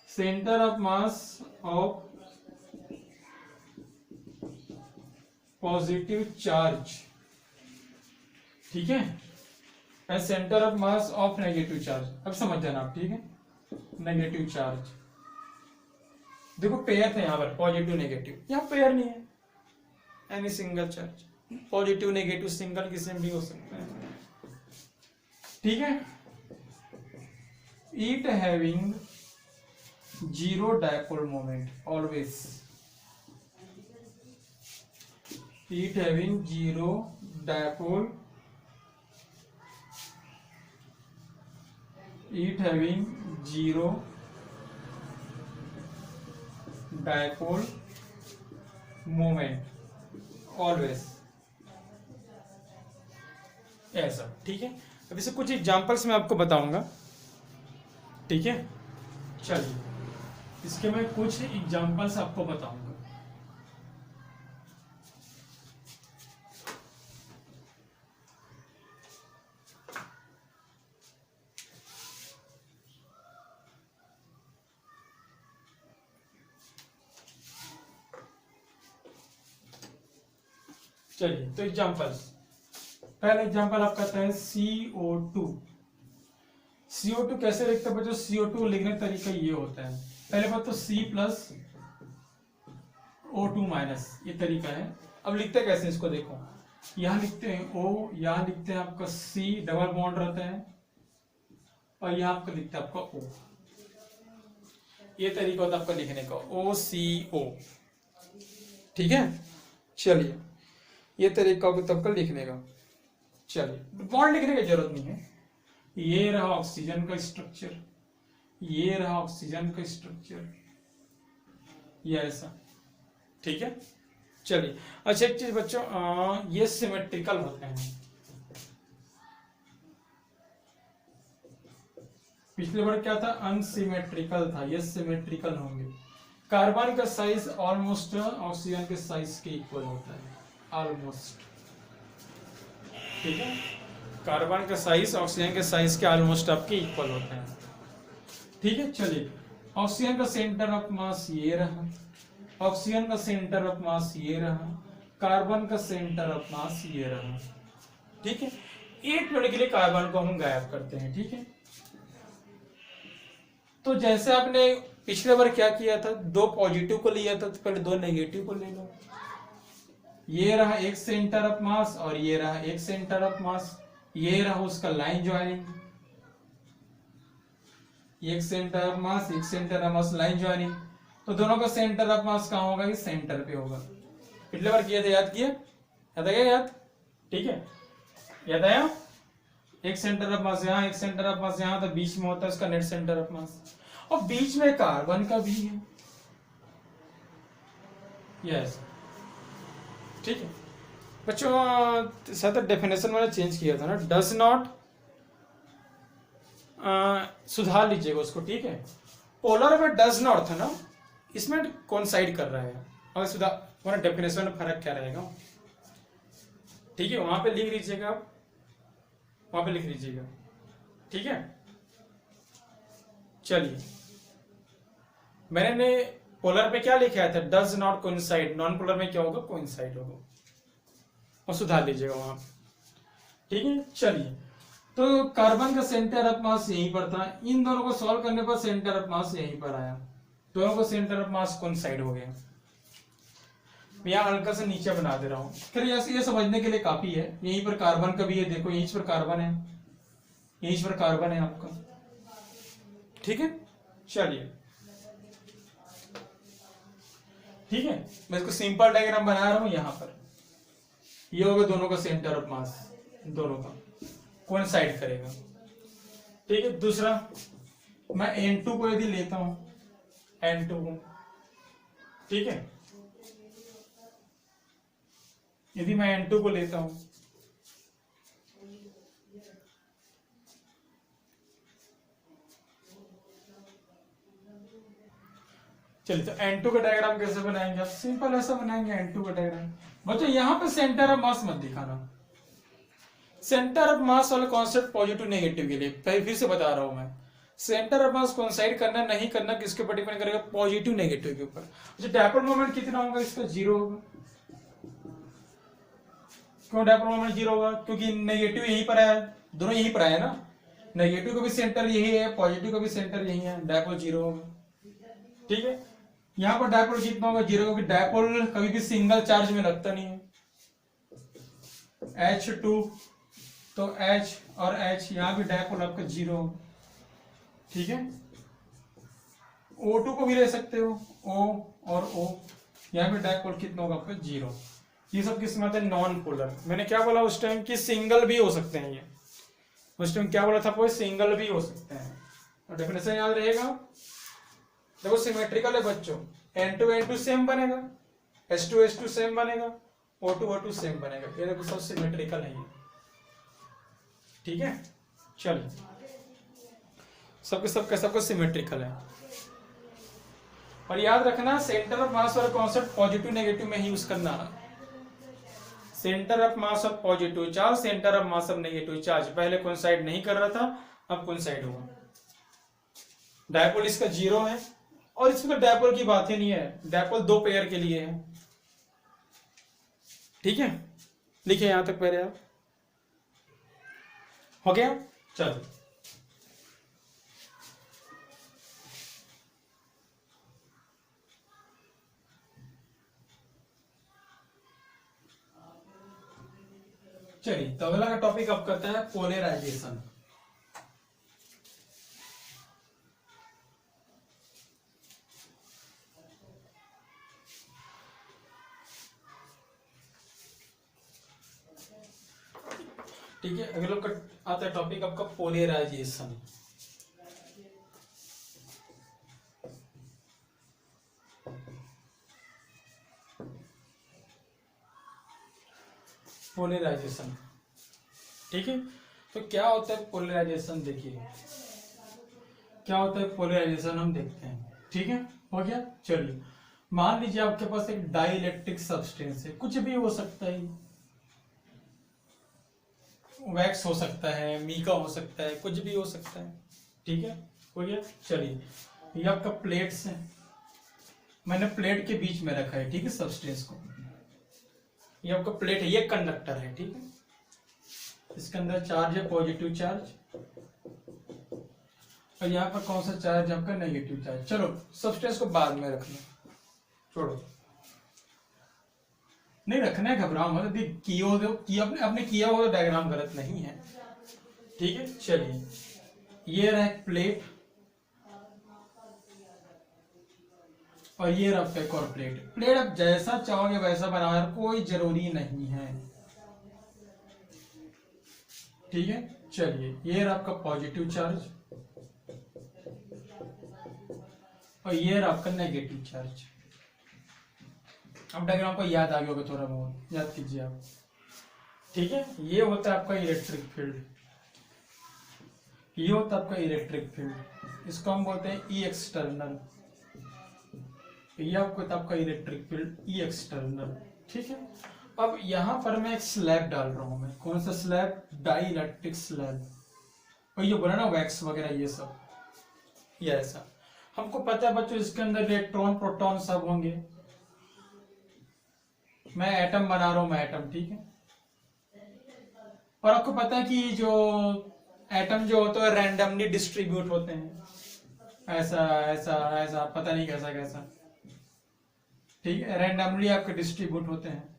centre of mass of positive charge, ठीक है, and centre of mass of negative charge. अब समझ जाना आप, ठीक है, नेगेटिव चार्ज। देखो पेयर थे यहां पर पॉजिटिव नेगेटिव, यहां पेयर नहीं है, any single charge, positive negative single किसी में भी हो सकता है, ठीक है। It having zero dipole moment always, it having zero dipole, it having zero dipole moment always, ऐसा, ठीक है। अब इसे कुछ एग्जांपल्स मैं आपको बताऊंगा, ठीक है। चलिए, इसके मैं कुछ एग्जांपल्स आपको बताऊंगा। चलिए, तो एग्जांपल्स, पहला एग्जांपल आपका आता है CO2। CO2 कैसे लिखते हैं बच्चों? CO2 लिखने का तरीका ये होता है, पहले बात तो C प्लस O2 माइनस, ये तरीका है। अब लिखते कैसे इसको देखो, यहां लिखते हैं O, यहां लिखते हैं आपका C, डबल बॉन्ड रहता है, और यहां आपका लिखते हैं आपका O। ये तरीका होता है आपका लिखने का, OCO, ठीक है। चलिए, ये तरीका होगा तब का लिखने का। चलिए, बॉन्ड लिखने की जरूरत नहीं है, ये रहा ऑक्सीजन का स्ट्रक्चर, ये रहा ऑक्सीजन का स्ट्रक्चर, ये ऐसा, ठीक है। चलिए, अच्छा एक चीज बच्चों, ये सिमेट्रिकल होते हैं। पिछले बार क्या था? अनसिमेट्रिकल था, ये सिमेट्रिकल होंगे। कार्बन का साइज ऑलमोस्ट ऑक्सीजन के साइज के इक्वल होता है, ऑलमोस्ट, ठीक है। कार्बन का साइज ऑक्सीजन के साइज के ऑलमोस्ट आपके इक्वल होते हैं, ठीक है। चलिए, ऑक्सीजन का सेंटर ऑफ मास ये रहा, ऑक्सीजन का सेंटर ऑफ मास ये रहा, कार्बन का सेंटर ऑफ मास ये रहा, ठीक है। एक मिनट के लिए कार्बन को हम गायब करते हैं, ठीक है। तो जैसे आपने पिछले बार क्या किया था, दो पॉजिटिव को लिया था, तो पहले दो नेगेटिव को ले लो। ये रहा एक सेंटर ऑफ मास और ये रहा एक सेंटर ऑफ मास, ये रहा उसका लाइन ज्वाइनिंग, एक सेंटर ऑफ मास एक centre of mass line joining. तो दोनों का सेंटर ऑफ मास कहाँ होगा, ये सेंटर पे होगा। पिछले बार किया था, याद किया, याद आ गया, याद, ठीक है, याद आया। एक सेंटर ऑफ मास यहाँ, एक सेंटर ऑफ मास यहाँ, तो बीच में होता है उसका नेट सेंटर ऑफ मास, और बीच में कार्बन का भी है, यस, ठीक है बच्चों। शायद डेफिनेशन मैंने चेंज किया था ना, डज नॉट, सुधार लीजिएगा उसको, ठीक है। पोलर में डज नॉट था ना, इसमें कोइंसाइड कर रहा है, और सुधार हमारा डेफिनेशन में फर्क क्या रहेगा, ठीक है, वहां पे लिख लीजिएगा आप, वहां पे लिख लीजिएगा, ठीक है। चलिए, मैंने पोलर पे क्या लिखा था, does not coincide, non polar में क्या होगा, कोइंसाइड होगा, और सुधार लीजिएगा वहां, ठीक है। चलिए, तो कार्बन का सेंटर ऑफ मास यहीं पर था, इन दोनों को सॉल्व करने पर सेंटर ऑफ मास यहीं पर आया, दोनों को सेंटर ऑफ मास कोइंसाइड हो गया। मैं यहाँ हल्का से नीचे बना दे रहा हूँ, फिर ये समझने के लिए काफी है। यहीं पर कार्बन का भी है, देखो यहीं पर कार्बन है, यहीं पर कार्बन है आपका, ठीक है। चलिए, ठीक है, मैं इसको सिंपल डायग्राम बना रहा हूं यहाँ पर, ये होगा दोनों का सेंटर ऑफ मास, दोनों का कोइंसाइड करेगा, ठीक है। दूसरा, मैं N2 को यदि लेता हूं, N2 को, ठीक है, यदि मैं N2 को लेता हूं, चलिए, तो N2 का डायग्राम कैसे बनाएंगे आप, सिंपल ऐसा बनाएंगे N2 का डायग्राम। बच्चों यहाँ पे सेंटर ऑफ मास मत दिखाना, सेंटर ऑफ मास वाला कॉन्सेप्ट पॉजिटिव नेगेटिव के लिए फिर से बता रहा हूं मैं, सेंटर ऑफ मास कोइंसाइड करना नहीं करना किसके ऊपर डिपेंड करेगा, पॉजिटिव नेगेटिव के ऊपर। अच्छा, डायपोल मोमेंट कितना होगा इसका, 0 होगा। क्यों डायपोल मोमेंट 0 होगा, क्योंकि नेगेटिव यहीं पर है, दोनों यहीं पर आए ना, नेगेटिव का भी सेंटर यही है, पॉजिटिव का भी सेंटर यही है, डायपोल 0 होगा, ठीक है। यहाँ पर डायपोल कितना होगा, 0, क्योंकि डायपोल कभी भी सिंगल चार्ज में लगता नहीं है, H2, तो H और H, यहाँ भी डायपोल आपका 0, ठीक है। O2 को भी ले सकते हो, O और O, यहाँ भी डायपोल कितना होगा आपका 0। ये सब किस में आते हैं, नॉन पोलर। मैंने क्या बोला उस टाइम कि सिंगल भी हो सकते हैं, ये उस टाइम क्या बोला था, कोई सिंगल भी हो सकते हैं, और डेफिनेशन याद रहेगा। देखो सिमेट्रिकल है बच्चों, N2 N2 सेम बनेगा, H2 H2 सेम बनेगा, O2 O2 सेम बनेगा, ये देखो सब सिमेट्रिकल है ये, ठीक है। चलिए, सबको सिमेट्रिकल है, और याद रखना सेंटर ऑफ मास वाला कॉन्सेप्ट पॉजिटिव नेगेटिव में ही यूज करना, centre of mass of positive charge, centre of mass of negative charge, पहले कोइंसाइड नहीं कर रहा था, अब कोइंसाइड होगा। डायपोल इसका 0 है, और इसमें डायपोल की बात ही नहीं है, डायपोल 2 पेयर के लिए है, ठीक है। लिखिए यहां तक पहले आप, हो गया। चलो, चलिए, तो अगला का टॉपिक अब करते हैं पोलराइजेशन। ठीक है, अगला का आता है टॉपिक आपका पोलराइजेशन। पोलराइजेशन, ठीक है। तो क्या होता है पोलराइजेशन, देखिए क्या होता है पोलराइजेशन, हम देखते हैं, ठीक है। हो गया। चलिए, मान लीजिए आपके पास एक डाइलेक्ट्रिक सब्सटेंस है, कुछ भी हो सकता है, वैक्स हो सकता है, मीका हो सकता है, कुछ भी हो सकता है, ठीक है। हो गया। चलिए, ये आपका प्लेट्स है, मैंने प्लेट के बीच में रखा है, ठीक है, सब्सटेंस को। ये आपका प्लेट है, ये कंडक्टर है, ठीक है। इसके अंदर चार्ज है, पॉजिटिव चार्ज, और यहाँ पर कौन सा चार्ज है आपका, नेगेटिव चार्ज। चलो, सब्सटेंस को बाद में रखना, छोड़ो, नहीं रखना है, घबराओ मत, किया हो अपने किया हो तो डायग्राम गलत नहीं है, ठीक है। चलिए, ये रहा प्लेट, और ये रहा आपका एक और प्लेट। प्लेट आप जैसा चाहोगे वैसा बनाना, कोई जरूरी नहीं है, ठीक है। चलिए, ये रहा आपका पॉजिटिव चार्ज और ये रहा आपका नेगेटिव चार्ज। अब डायग्राम को याद आ गया होगा, थोड़ा बहुत याद कीजिए आप, ठीक है। ये होता है आपका इलेक्ट्रिक फील्ड, ये होता है आपका इलेक्ट्रिक फील्ड, इसको हम बोलते हैं ई एक्सटर्नल। ये आपको होता है आपका इलेक्ट्रिक फील्ड ई एक्सटर्नल, ठीक है। अब यहां पर मैं एक स्लैब डाल रहा हूं, मैं कौन सा स्लैब, डाई इलेक्ट्रिक स्लैब। और ये बोला ना वैक्स वगैरह ये सब, ये ऐसा हमको पता है बच्चों, इसके अंदर इलेक्ट्रॉन प्रोटॉन सब होंगे। मैं एटम बना रहा हूं, मैं एटम, ठीक है। और आपको पता है कि जो एटम जो होते हैं रैंडमली डिस्ट्रीब्यूट होते हैं, ऐसा ऐसा ऐसा, पता नहीं कैसा कैसा, ठीक है। रैंडमली आपके डिस्ट्रीब्यूट होते हैं,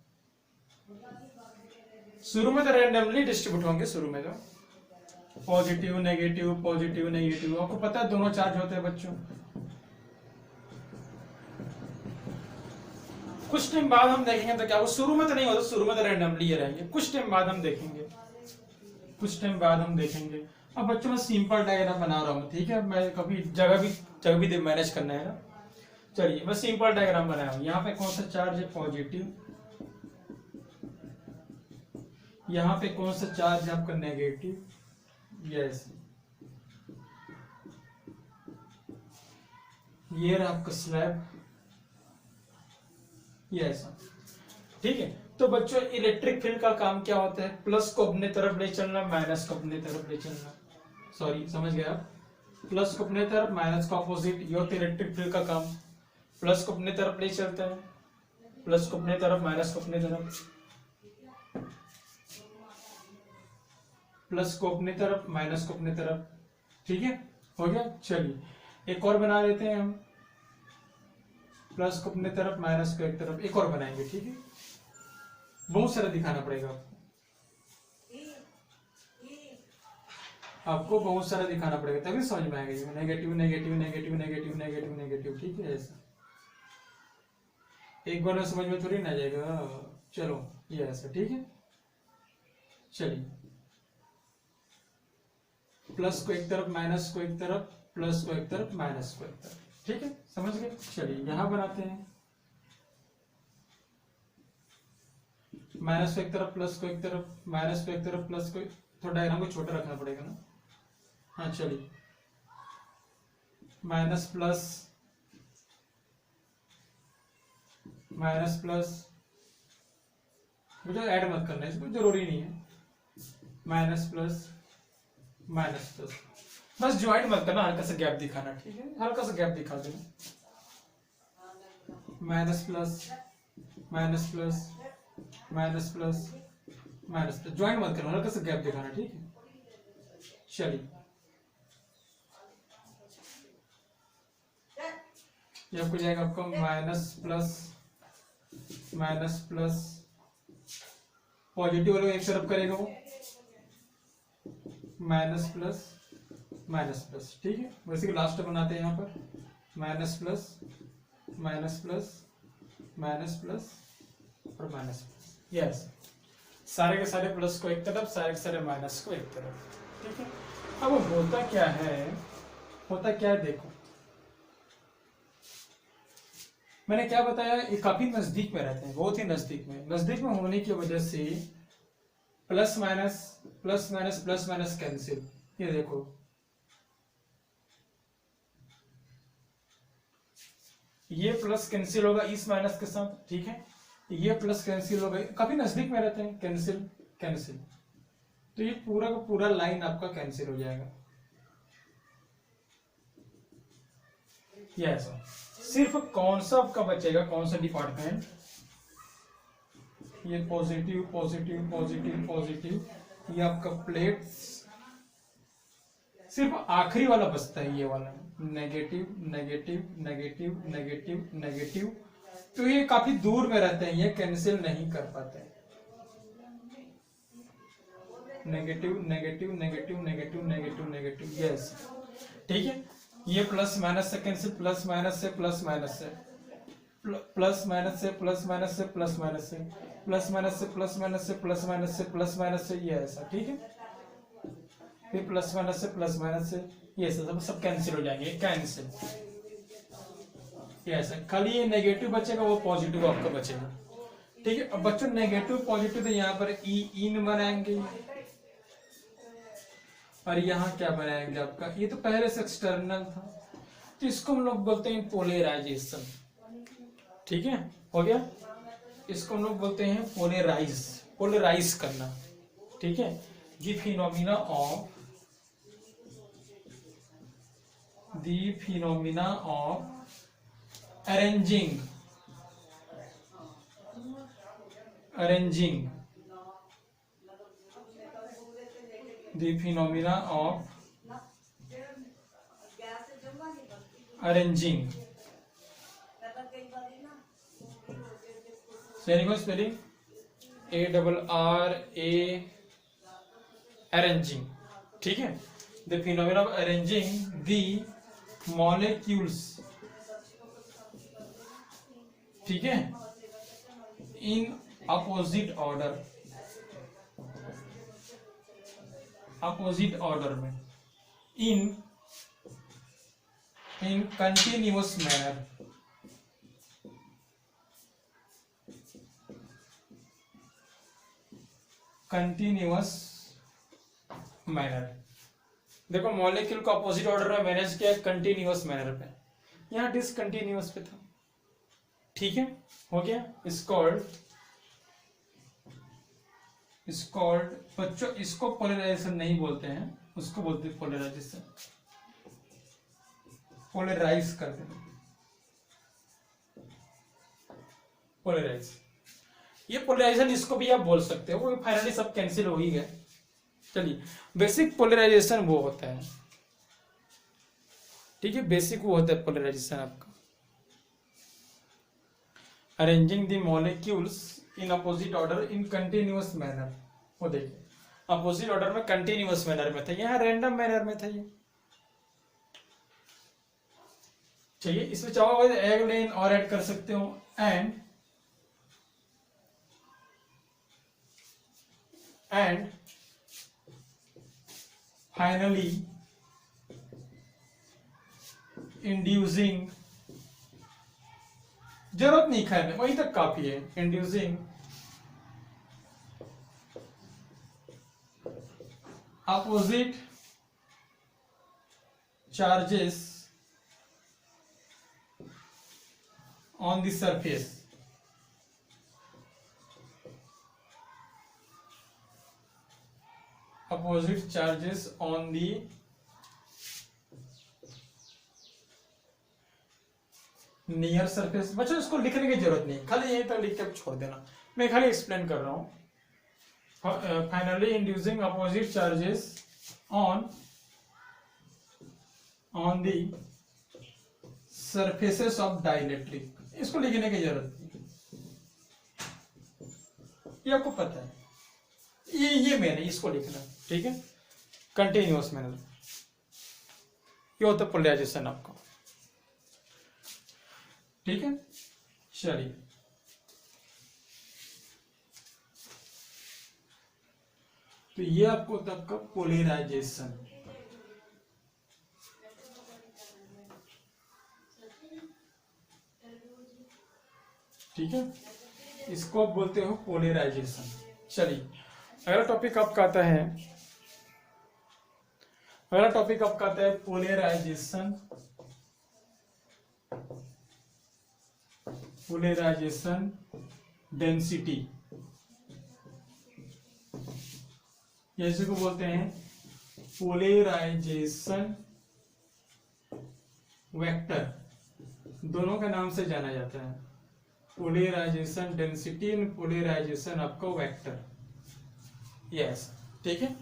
शुरू में तो रैंडमली डिस्ट्रीब्यूट होंगे, शुरू में तो पॉजिटिव नेगेटिव पॉजिटिव नेगेटिव, आपको पता है दोनों चार्ज होते हैं बच्चों। कुछ टाइम बाद हम देखेंगे तो क्या वो शुरू में तो नहीं होता, शुरू में तो रैंडमली ये रहेंगे, कुछ टाइम बाद हम देखेंगे, कुछ टाइम बाद हम देखेंगे। अब बच्चों मैं सिंपल डायग्राम बना रहा हूँ, ठीक है। मैं कभी जगह भी मैनेज करना है ना। चलिए, मैं सिंपल डायग्राम बनाया हूँ। यहाँ पे कौन सा चार्ज है, पॉजिटिव, यहाँ पे कौन सा चार्ज है आपका, नेगेटिव, यस। ये रहा आपका स्लैब, ये ऐसा, ठीक है। तो बच्चों इलेक्ट्रिक फील्ड का काम क्या होता है, प्लस को अपने तरफ ले चलना, माइनस को अपने तरफ ले चलना। सॉरी, समझ गए आप, प्लस को अपने तरफ, माइनस का ऑपोजिट, ये होता है इलेक्ट्रिक फील्ड का काम। प्लस को अपने तरफ ले चलता है, प्लस को अपने तरफ, माइनस को अपने तरफ, प्लस को अपने तरफ, माइनस को अपने तरफ, ठीक है, हो गया। चलिए एक और बना लेते हैं हम, प्लस को अपने तरफ, माइनस को एक तरफ, एक और बनाएंगे, ठीक है। बहुत सारा दिखाना पड़ेगा आपको बहुत सारा दिखाना पड़ेगा, तभी समझ में आएगा। Negative negative negative negative negative negative, ठीक है। ऐसा एक बार में समझ में थोड़ी ना आ जाएगा। चलो ये ऐसा, ठीक है। चलिए, प्लस को एक तरफ, माइनस को एक तरफ, प्लस को एक तरफ, माइनस को एक तरफ, ठीक है, समझ गए। चलिए यहां बनाते हैं, माइनस को एक तरफ, प्लस को एक तरफ, माइनस को एक तरफ, प्लस को, थोड़ा डायग्राम को छोटा रखना पड़ेगा ना। हाँ चलिए, माइनस प्लस, माइनस प्लस, मुझे ऐड मत करना, इसको जरूरी नहीं है। माइनस प्लस, माइनस प्लस, बस ज्वाइंट मत करना, हल्का सा गैप दिखाना, ठीक है, हल्का सा गैप दिखा देना। Minus plus, minus plus, minus plus, minus plus, joint मत करना, हल्का सा गैप दिखाना, ठीक है। चलिए, ये आपको जाएगा आपको minus plus, minus plus, positive वाले एक तरफ करेगा वो, माइनस प्लस, माइनस प्लस, ठीक है। वैसे कि लास्ट बनाते हैं यहाँ पर, minus plus, minus plus, minus plus और माइनस प्लस, यस। सारे के सारे प्लस को एक तरफ, सारे के सारे माइनस को एक तरफ, ठीक है। अब होता क्या है, होता क्या है, देखो मैंने क्या बताया, ये काफी नजदीक में रहते हैं, बहुत ही नजदीक में होने की वजह से plus minus, plus minus, plus minus cancel. ये देखो, ये प्लस कैंसिल होगा इस माइनस के साथ, ठीक है। ये प्लस कैंसिल होगा, काफी नजदीक में रहते हैं, कैंसिल कैंसिल, तो ये पूरा का पूरा लाइन आपका कैंसिल हो जाएगा। ये ऐसा, सिर्फ कौन सा आपका बचेगा, कौन सा डिपार्टमेंट, ये पॉजिटिव पॉजिटिव पॉजिटिव पॉजिटिव, ये आपका प्लेट, सिर्फ आखिरी वाला बचता है, ये वाला negative negative negative negative negative, तो ये काफी दूर में रहते हैं, ये कैंसिल नहीं कर पाते। Negative negative negative negative negative negative, yes, ठीक है। ये प्लस माइनस से कैंसिल, प्लस माइनस से, प्लस माइनस से, प्लस माइनस से प्लस माइनस से प्लस माइनस से प्लस माइनस से प्लस माइनस से प्लस माइनस से प्लस माइनस से, ये ऐसा, ठीक है। फिर प्लस माइनस से प्लस माइनस से, ये सब कैंसिल हो जाएंगे, कैंसिल, ये ऐसा। खाली ये नेगेटिव बचेगा, वो पॉजिटिव आपका बचेगा, ठीक है। अब बच्चों नेगेटिव पॉजिटिव, तो यहाँ पर इन बनाएंगे और यहाँ क्या बनाएंगे आपका, ये तो पहले से एक्सटर्नल था, तो इसको हम लोग बोलते हैं पोलराइजेशन, ठीक है, हो गया। इसको हम लोग बोलते हैं पोलराइज करना, ठीक है। The phenomena of arranging the phenomena of arranging. Spelling A-R-R-A, arranging, ठीक है। The phenomena of arranging the molecules, ठीक है, in opposite order में, in continuous manner, देखो मॉलिक्यूल को अपोजिट ऑर्डर में मैनेज किया कंटिन्यूअस मैनर पे, यहाँ डिसकंटिन्यूअस पे था, ठीक है, हो गया। इस कॉल्ड बच्चों, इसको पोलराइजेशन नहीं बोलते हैं, उसको बोलते हैं पोलराइजेशन, पोलराइज करते हैं, पोलराइज। ये पोलराइजेशन इसको भी आप बोल सकते हो, वो फाइनली सब कैंसिल हो ही गए। चलिए, बेसिक पोलराइजेशन वो होता है, ठीक है, बेसिक वो होता है पोलराइजेशन आपका, arranging the molecules in opposite order in continuous manner. वो देखिए, अपोजिट ऑर्डर में कंटिन्यूअस मैनर में था, यहाँ रैंडम मैनर में था ये। चलिए, इसमें चाहो एक लाइन और ऐड कर सकते हो, एंड फाइनली इंड्यूसिंग, जरूरत नहीं खैर, वहीं तक काफी है। Inducing opposite charges on the surface, opposite charges on the near surface. बच्चों इसको लिखने की जरूरत नहीं, खाली यहीं तक लिख के छोड़ देना, मैं खाली एक्सप्लेन कर रहा हूं। Finally inducing opposite charges on the surfaces of dielectric, इसको लिखने की जरूरत नहीं, ये आपको पता है, ये मैंने इसको लिखना, ठीक है। कंटिन्यूअस मैनर, ये होता है पोलराइजेशन आपका, ठीक है। चलिए, तो ये आपको तब का पोलराइजेशन, ठीक है, इसको आप बोलते हो पोलराइजेशन। चलिए, अगला टॉपिक आपका आता है, पोलराइजेशन डेंसिटी, जैसे को बोलते हैं पोलराइजेशन वेक्टर, दोनों के नाम से जाना जाता है, पोलराइजेशन डेंसिटी एंड पोलराइजेशन आपका वेक्टर, यस, ठीक है,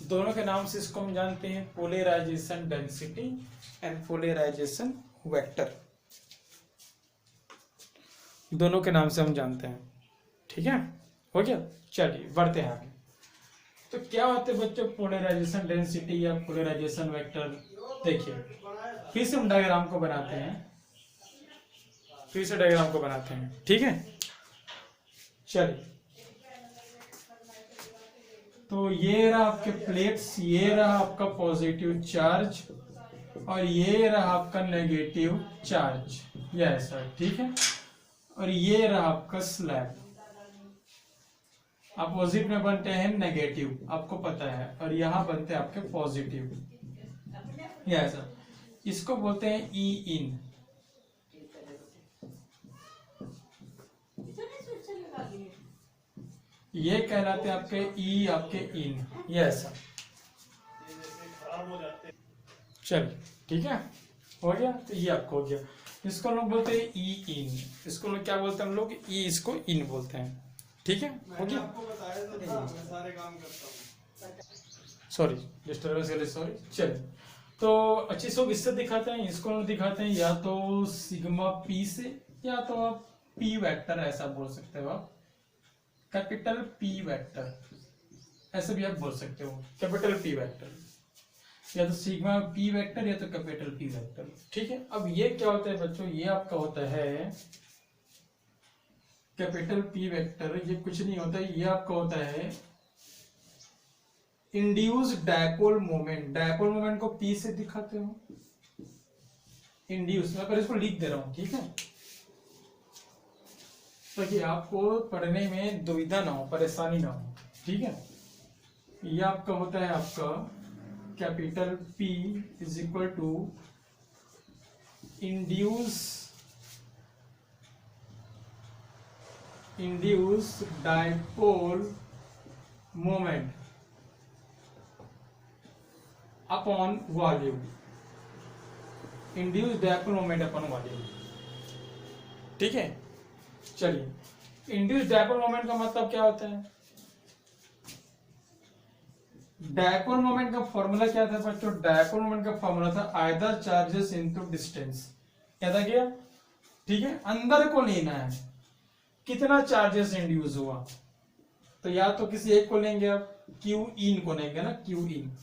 दोनों के नाम से इसको हम जानते हैं, polarisation density and polarisation vector, दोनों के नाम से हम जानते हैं, ठीक है, हो गया। चलिए, बढ़ते हैं आगे। तो क्या होते हैं बच्चों पोलराइजेशन डेंसिटी या पोलराइजेशन वेक्टर? देखिए, फिर से हम डायग्राम को बनाते हैं। फिर से डायग्राम को बनाते हैं, ठीक है। चलिए, तो ये रहा आपके प्लेट्स, ये रहा आपका पॉजिटिव चार्ज और ये रहा आपका नेगेटिव चार्ज, ये ऐसा, ठीक है। और ये रहा आपका स्लैब। अपोजिट में बनते हैं नेगेटिव, आपको पता है, और यहां बनते हैं आपके पॉजिटिव, ये ऐसा। इसको बोलते हैं ई इन, ये कहलाते हैं आपके ई, आपके इन, ये ऐसा। चलिए, ठीक है, हो गया। तो ये आपको हो गया। इसको लोग बोलते हैं ई इन, इसको लोग क्या बोलते हैं हम लोग, ई, इसको इन बोलते हैं, ठीक है, हो गया। आपको बताया तो था, मैं सारे काम करता हूँ। सॉरी, डिस्टर्बेंस के लिए सॉरी। चलिए, तो अच्छी सो किससे दिखाते हैं, इसको हम दिखाते हैं या तो सिग्मा पी से, या तो आप पी वेक्टर ऐसा बोल सकते हो आप, कैपिटल पी वेक्टर ऐसे भी आप बोल सकते हो, कैपिटल पी वेक्टर, या तो सिग्मा पी वेक्टर या तो कैपिटल पी वेक्टर, ठीक है। अब ये क्या होता है बच्चों, ये आपका होता है कैपिटल पी वेक्टर, ये कुछ नहीं होता, ये आपका होता है induce dipole moment. Dipole moment को पी से दिखाते हो, इंड्यूस, मैं पर इसको लिख दे रहा हूं, ठीक है, ताकि आपको पढ़ने में दुविधा ना हो, परेशानी ना हो, ठीक है। ये आपका होता है आपका capital P is equal to induce dipole moment upon volume, induce dipole moment upon volume, ठीक है। चलिए, इंड्यूस डायपोल मोमेंट का मतलब क्या होता है, डायपोल मोमेंट का फॉर्मूला क्या था बच्चों, डायपोल मोमेंट का फॉर्मूला था आइदर चार्जेस इनटू डिस्टेंस, क्या था क्या, ठीक है। अंदर को लेना है, कितना चार्जेस इंड्यूस हुआ, तो या तो किसी एक को लेंगे आप, क्यू इन को लेंगे ना, क्यू इन।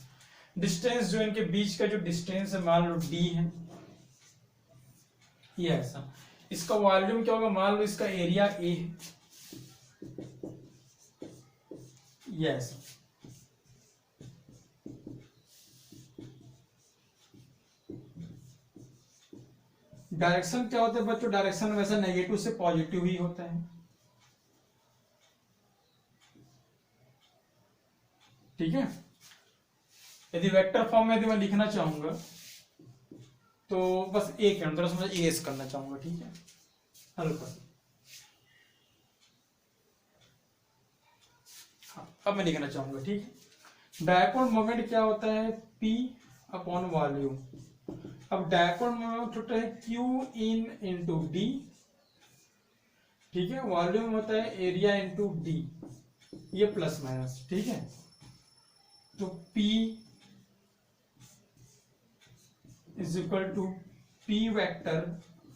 डिस्टेंस जो इनके बीच का जो डिस्टेंस है, मान लो डी है, ये ऐसा। इसका वॉल्यूम क्या होगा, मान लो इसका एरिया ए है, ये ऐसा। डायरेक्शन क्या होता है बच्चों, डायरेक्शन वैसे नेगेटिव से पॉजिटिव ही होता है, ठीक है। यदि वेक्टर फॉर्म में यदि मैं लिखना चाहूंगा तो बस एक मिनट, थोड़ा सा मुझे एस करना चाहूंगा, ठीक है, हल्का सा। हाँ, अब मैं लिखना चाहूंगा, ठीक है। डायपोल मोमेंट क्या होता है, P अपॉन वॉल्यूम। अब डायपोल मोमेंट होता है Q इन इंटू डी, ठीक है। वॉल्यूम होता है एरिया इंटू डी, ये प्लस माइनस, ठीक है। तो P is equal to P vector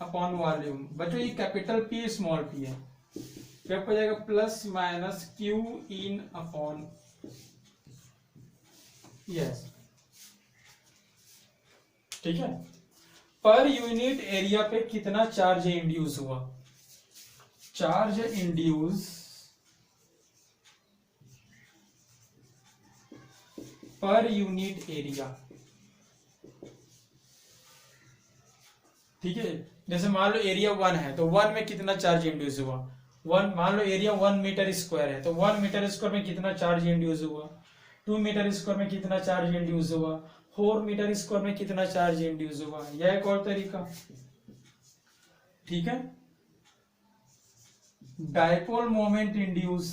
upon volume. बच्चों ये कैपिटल P स्मॉल p है, क्या हो जाएगा, प्लस माइनस Q इन अपॉन, यस, ठीक है। पर यूनिट एरिया पे कितना चार्ज इंड्यूस हुआ, charge induce per unit area, ठीक है। जैसे मान लो एरिया 1 है तो 1 में कितना चार्ज इंड्यूस हुआ, 1, मान लो एरिया 1 मीटर स्क्वायर है तो 1 मीटर स्क्वायर में कितना चार्ज इंड्यूस हुआ, 2 मीटर स्क्वायर में कितना चार्ज इंड्यूस हुआ, 4 मीटर स्क्वायर में कितना चार्ज इंड्यूस हुआ, यह एक और तरीका, ठीक है। Dipole moment induce,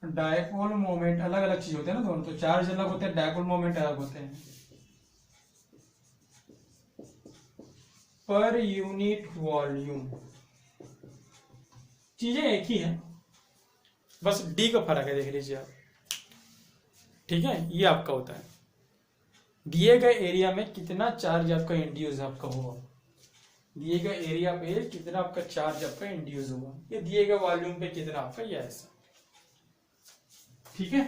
dipole moment अलग अलग चीज होते हैं ना दोनों, तो चार्ज अलग होते हैं, डायपोल मोमेंट अलग होते हैं। पर यूनिट वॉल्यूम, चीजें एक ही है, बस डी का फर्क है, देख लीजिए आप, ठीक है। ये आपका होता है दिए गए एरिया में कितना चार्ज आपका इंड्यूस आपका हुआ, दिए गए एरिया पे कितना आपका चार्ज आपका इंड्यूस हुआ, ये दिए गए वॉल्यूम पे कितना आपका, ये ऐसा, ठीक है,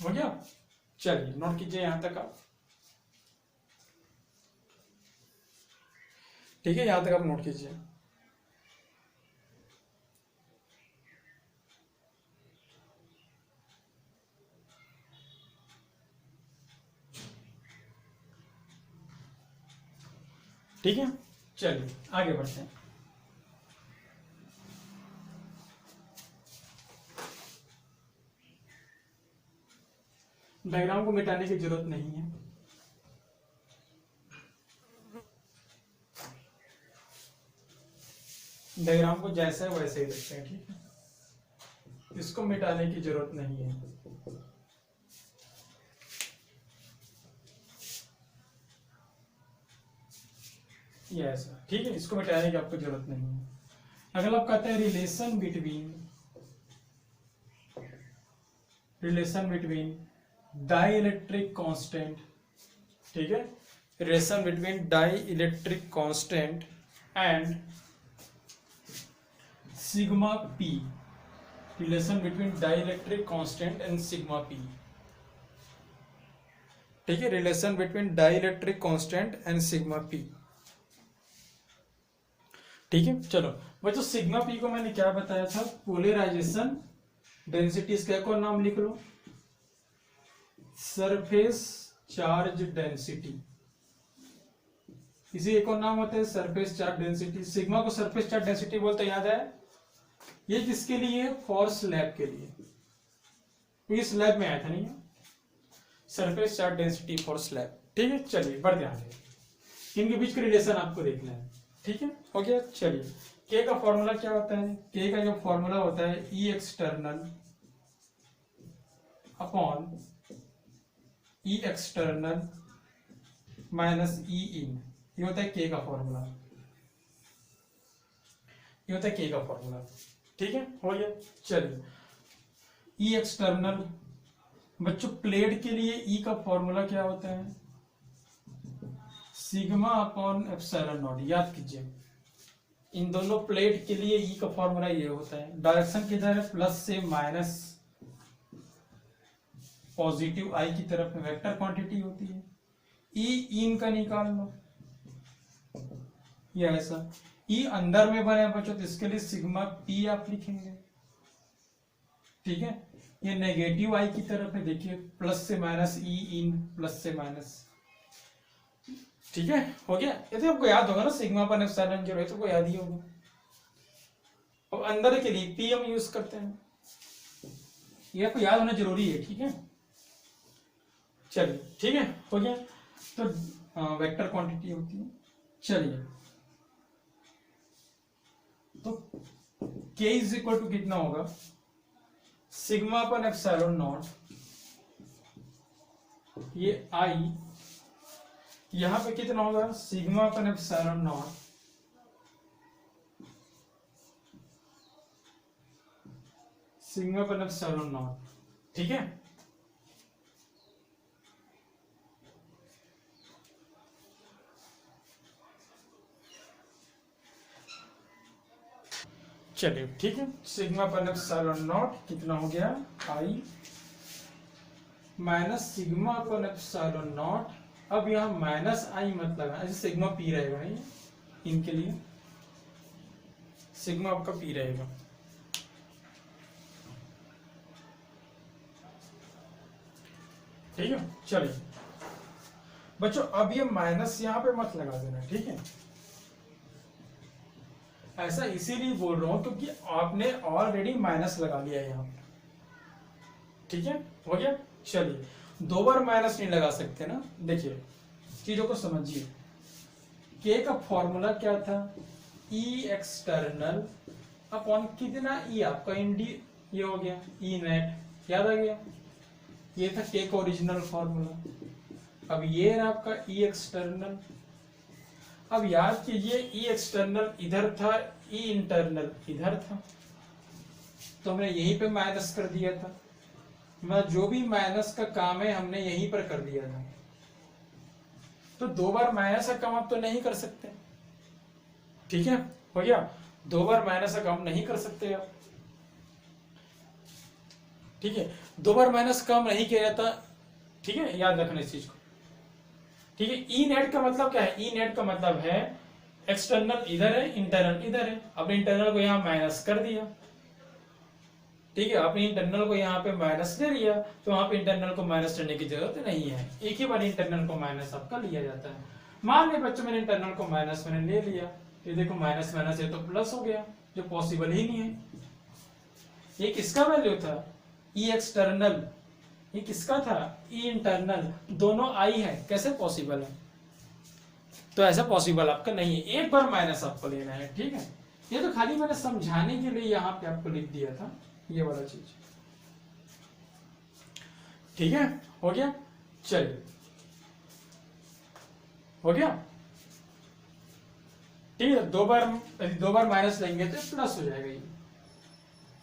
हो गया। चलिए नोट कीजिए यहां तक आप। ठीक है, यहाँ तक आप नोट कीजिए। ठीक है, चलिए आगे बढ़ते हैं। डायग्राम को मिटाने की जरूरत नहीं है। डायग्राम को जैसा है वैसे ही रखते हैं, ठीक है, इसको मिटाने की जरूरत नहीं है। ये ऐसा, ठीक है, इसको मिटाने की आपको जरूरत नहीं है। अगला आप कहते हैं रिलेशन बिटवीन डाइइलेक्ट्रिक कांस्टेंट, ठीक है, relation between dielectric constant and sigma P, relation between dielectric constant and sigma P, ठीक है, relation between dielectric constant and sigma P. ठीक है, चलो बच्चों, सिग्मा पी को मैंने क्या बताया था, पोलराइजेशन डेंसिटी, इसका एक और नाम लिख लो, सरफेस चार्ज डेंसिटी, इसी एक और नाम होता है सरफेस चार्ज डेंसिटी। सिग्मा को सरफेस चार्ज डेंसिटी बोलते हैं, याद है, ये किसके लिए, फॉर स्लैब के लिए, क्योंकि स्लैब में आया था नहीं, surface charge density for slab. ठीक है, चलिए बढ़ते आगे, इनके बीच का रिलेशन आपको देखना है। ठीक है, हो गया। चलिए, के का फॉर्मूला क्या होता है, के का जो फॉर्मूला होता है ई एक्सटर्नल अपॉन ई एक्सटर्नल माइनस ई इन, ये होता है के का फॉर्मूला, ये होता है के का फॉर्मूला। ठीक है, हो गया। चलिए, ई एक्सटर्नल, बच्चों प्लेट के लिए ई का फॉर्मूला क्या होता है, सिग्मा अपॉन एप्सिलॉन नॉट, याद कीजिए, इन दोनों प्लेट के लिए ई का फॉर्मूला ये होता है। डायरेक्शन किधर है, प्लस से माइनस, पॉजिटिव आई की तरफ में वेक्टर क्वांटिटी होती है। ई इन का निकाल लो, ये ऐसा, ई अंदर में बने बच्चों, तो इसके लिए सिग्मा पी आप लिखेंगे। ठीक है, ये नेगेटिव आई की तरफ है, देखिए प्लस से माइनस, ई इन प्लस से माइनस। ठीक है, हो गया। ये तो आपको याद होगा ना, सिग्मा पर एप्सिलॉन जीरो है तो आपको याद ही होगा। अब अंदर के लिए पी हम यूज करते हैं, ये आपको याद होना जरूरी है। ठीक है, चलिए, ठीक है, हो गया। तो वेक्टर क्वांटिटी होती है। चलिए, तो k इज इक्वल टू कितना होगा, सिग्मा पर एप्सिलॉन नॉट, ये आई, यहां पे कितना होगा, सिग्मा पर एप्सिलॉन नॉट सिग्मा पर एप्सिलॉन नॉट। ठीक है, चलिए, ठीक है, सिग्मा पर एप्सिलॉन नॉट कितना हो गया, आई माइनस सिग्मा पर एप्सिलॉन नॉट। अब यहाँ माइनस आई मत लगा, ऐसे सिग्मा पी रहेगा, नहीं, इनके लिए सिग्मा आपका पी रहेगा। ठीक है, चलिए बच्चों, अब ये माइनस यहाँ पे मत लगा देना। ठीक है, ऐसा इसीलिए बोल रहा हूं क्योंकि आपने ऑलरेडी माइनस लगा लिया है यहाँ पे। ठीक है, हो गया। चलिए, दो बार माइनस नहीं लगा सकते ना, देखिए चीजों को समझिए। के का फॉर्मूला क्या था, ई एक्सटर्नल अपॉन कितना, ई आपका इंडी, ये हो गया ई नेट, याद आ गया, ये था के का ओरिजिनल फॉर्मूला। अब ये है आपका ई एक्सटर्नल। अब याद कीजिए, ई एक्सटर्नल इधर था, ई इंटरनल इधर था, तो हमने यहीं पे माइनस कर दिया था। मैं जो भी माइनस का काम है हमने यहीं पर कर दिया था, तो दो बार माइनस का काम आप तो नहीं कर सकते। ठीक है, हो गया, दो बार माइनस का काम नहीं कर सकते आप। ठीक है, दो बार माइनस काम नहीं किया जाता। ठीक है, याद रखना इस चीज को। ठीक है, ई नेट का मतलब क्या है, ई नेट का मतलब है एक्सटर्नल इधर है, इंटरनल इधर है। अब इंटरनल को यहाँ माइनस कर दिया, ठीक है, आपने इंटरनल को यहाँ पे माइनस ले लिया, तो वहां पे इंटरनल को माइनस करने की जरूरत नहीं है, एक ही बार इंटरनल को माइनस आपका लिया जाता है। मान लिया बच्चों मैंने इंटरनल को माइनस मैंने ले लिया, ये देखो माइनस माइनस है तो प्लस हो गया, जो पॉसिबल ही नहीं है। ये किसका वैल्यू था, ई एक्सटर्नल, ये किसका था, ई इंटरनल, दोनों आई है, कैसे पॉसिबल है, तो ऐसा पॉसिबल आपका नहीं है, एक बार माइनस आपको लेना है, ठीक है। ये तो खाली मैंने समझाने के लिए यहाँ पे आपको लिख दिया था ये वाला चीज, ठीक है, हो गया, चलिए हो गया, ठीक है। दो बार माइनस लेंगे तो प्लस हो जाएगा,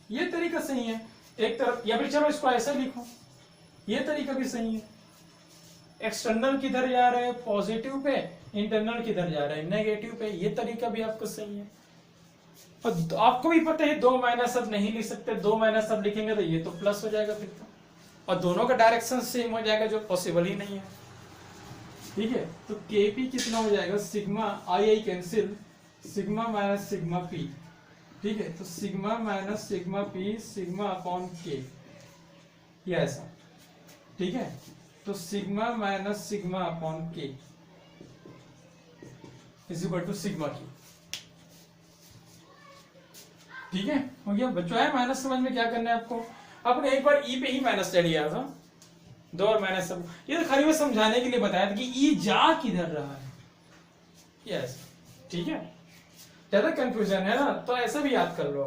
ये तरीका सही है एक तरफ, या फिर चलो इसको ऐसा लिखो, ये तरीका भी सही है। एक्सटर्नल किधर जा रहे हैं, पॉजिटिव पे, इंटरनल किधर जा रहे हैं, नेगेटिव पे, ये तरीका भी आपको सही है। और आपको भी पता है 2 माइनस अब नहीं लिख सकते, 2 माइनस अब लिखेंगे तो ये तो प्लस हो जाएगा फिर तो, और दोनों का डायरेक्शन सेम हो जाएगा, जो पॉसिबल ही नहीं है, ठीक है। तो केपी कितना हो जाएगा, sigma I I cancel, sigma minus sigma P, ठीक है, तो sigma minus sigma P sigma upon K, ये ऐसा, ठीक है। तो sigma minus sigma upon K is equal to sigma की, ठीक है, हो गया बच्चों। है माइनस समझ में क्या करना है आपको, आपने एक बार ई पे ही माइनस ले लिया था, 2 और माइनस सब, ये तो खाली मैं समझाने के लिए बताया था कि ई जा किधर रहा है, यस, ठीक है। ज्यादा कंफ्यूजन है ना, तो ऐसा भी याद कर लो,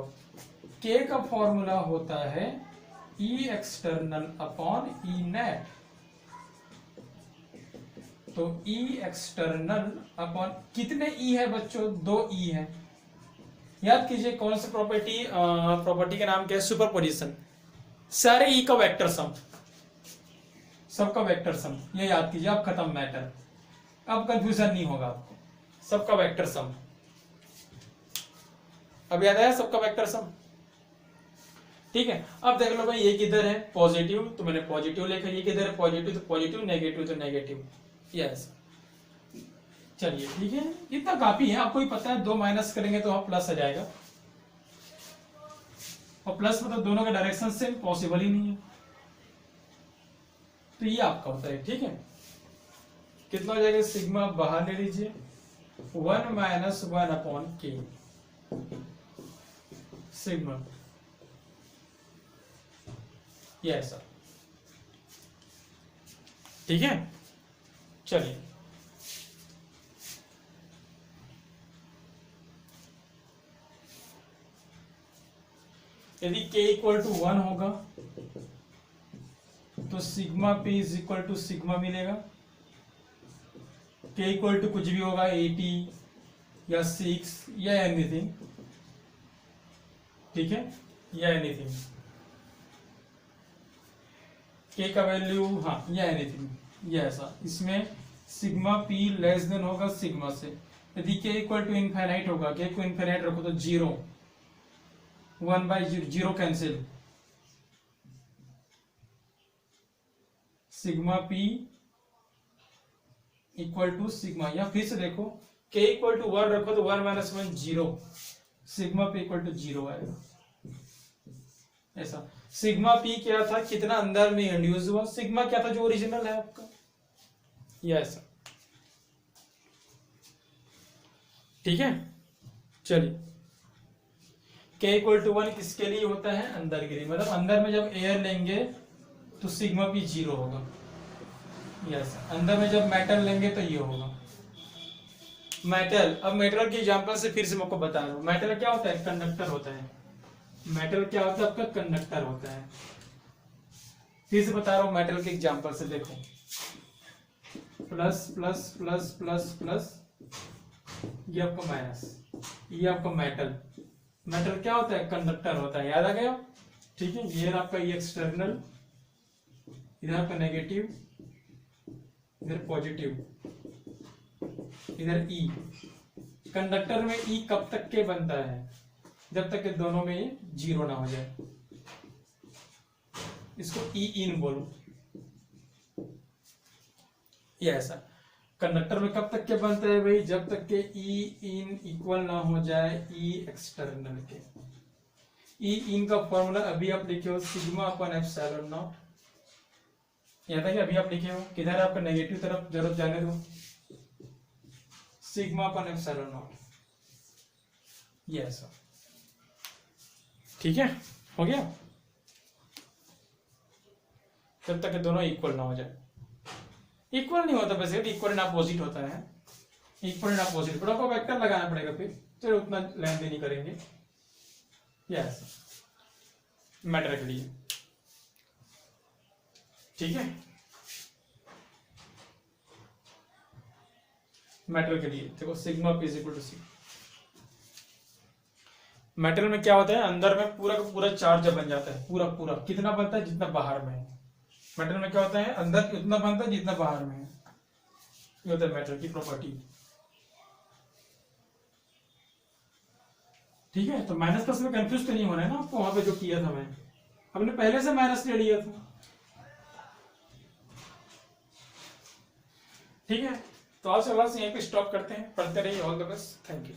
के का फॉर्मूला होता है ई एक्सटर्नल अपॉन ई नेट, तो ई एक्सटर्नल अपॉन कितने ई है बच्चों, 2 ई है, याद कीजिए कौन सी प्रॉपर्टी का नाम क्या है, सुपरपोजिशन, सारे ई का वेक्टर सम, सबका वेक्टर सम, ये याद कीजिए, अब खत्म मैटर, अब कंफ्यूजन नहीं होगा आपको, सबका वेक्टर सम, अब याद आया सबका वेक्टर सम, ठीक है। अब देख लो भाई ये किधर है पॉजिटिव, तो मैंने पॉजिटिव लिखा, ये किधर है पॉजिटिव, तो पॉजिटिव, नेगेटिव तो नेगेटिव, यस, चलिए ठीक है, इतना काफी है, आपको ही पता है 2 माइनस करेंगे तो प्लस आ जाएगा, और प्लस मतलब दोनों का डायरेक्शन सेम, पॉसिबल ही नहीं है, तो ये आपका होता है, ठीक है। कितना हो जाएगा, सिग्मा बाहर ले लीजिए, 1 माइनस 1 अपॉन के सिग्मा, ये ऐसा, ठीक है। चलिए यदि k इक्वल टू 1 होगा तो sigma p is equal to sigma मिलेगा, k इक्वल टू कुछ भी होगा 80 या 6 या एनीथिंग, ठीक है, या एनीथिंग, k का वैल्यू, हाँ, या एनीथिंग, ये ऐसा, इसमें सिग्मा p लेस देन होगा सिग्मा से, यदि k इक्वल टू इनफाइनाइट होगा, k को इनफाइनाइट रखो तो 0, 1/0 cancel, sigma p equal to sigma, या फिर से देखो k इक्वल टू 1 रखो तो 1 minus 1 0, sigma p equal to 0 आएगा, ऐसा। सिग्मा p क्या था, कितना अंदर में इंड्यूस हुआ, सिग्मा क्या था जो ओरिजिनल है आपका, ये ऐसा, ठीक है। चलिए k इक्वल टू 1 किसके लिए होता है, अंदर के लिए, मतलब अंदर में जब एयर लेंगे तो सिग्मा p 0 होगा, यस, अंदर में जब मेटल लेंगे तो ये होगा मेटल। अब मेटल के एग्जांपल से फिर से मैं आपको बता रहा हूं, मेटल क्या होता है, कंडक्टर होता है, मेटल क्या होता है आपका, कंडक्टर होता है, फिर से बता रहा हूं मेटल के एग्जांपल से, देखो plus plus plus plus plus, ये आपका माइनस, ये आपका मेटल, मेटल क्या होता है, कंडक्टर होता है, याद आ गया, ठीक है। ये आपका ये एक्सटर्नल, इधर आपका नेगेटिव, इधर पॉजिटिव, इधर ई, कंडक्टर में ई कब तक के बनता है, जब तक के दोनों में 0 ना हो जाए, इसको ई इन बोलो, ये ऐसा। कंडक्टर में कब तक के बनता है भाई, जब तक के ई इन इक्वल ना हो जाए ई एक्सटर्नल के। ई इन का फॉर्मूला अभी आप लिखे हो सिग्मा अपन एप्सिलॉन नॉट, याद है कि अभी आप लिखे हो, किधर है आपका नेगेटिव तरफ, जरूर जाने दो, सिग्मा अपन एप्सिलॉन नॉट, ये ऐसा, ठीक है, हो गया। जब तक के दोनों इक्वल ना हो जाए, इक्वल नहीं होता वैसे, इक्वल एंड अपोजिट होता है, इक्वल एंड अपोजिट, बड़ा को वेक्टर लगाना पड़ेगा फिर, चलो उतना लेन देन नहीं करेंगे, यस मैटर के लिए, ठीक है, मेटल के लिए देखो sigma P is equal to C. Metal में क्या होता है, अंदर में पूरा का पूरा चार्ज बन जाता है, पूरा पूरा कितना बनता है जितना बाहर में है। मेटल में क्या होता है, अंदर उतना बनता है जितना बाहर में है, ये होता है मेटल की प्रॉपर्टी, ठीक है। तो माइनस प्लस में कंफ्यूज तो नहीं होना है ना आपको, वहां पे जो किया था मैं, हमने पहले से माइनस ले लिया था, ठीक है। तो आज क्लास यहीं पे स्टॉप करते हैं, पढ़ते रहिए, all the best, thank you.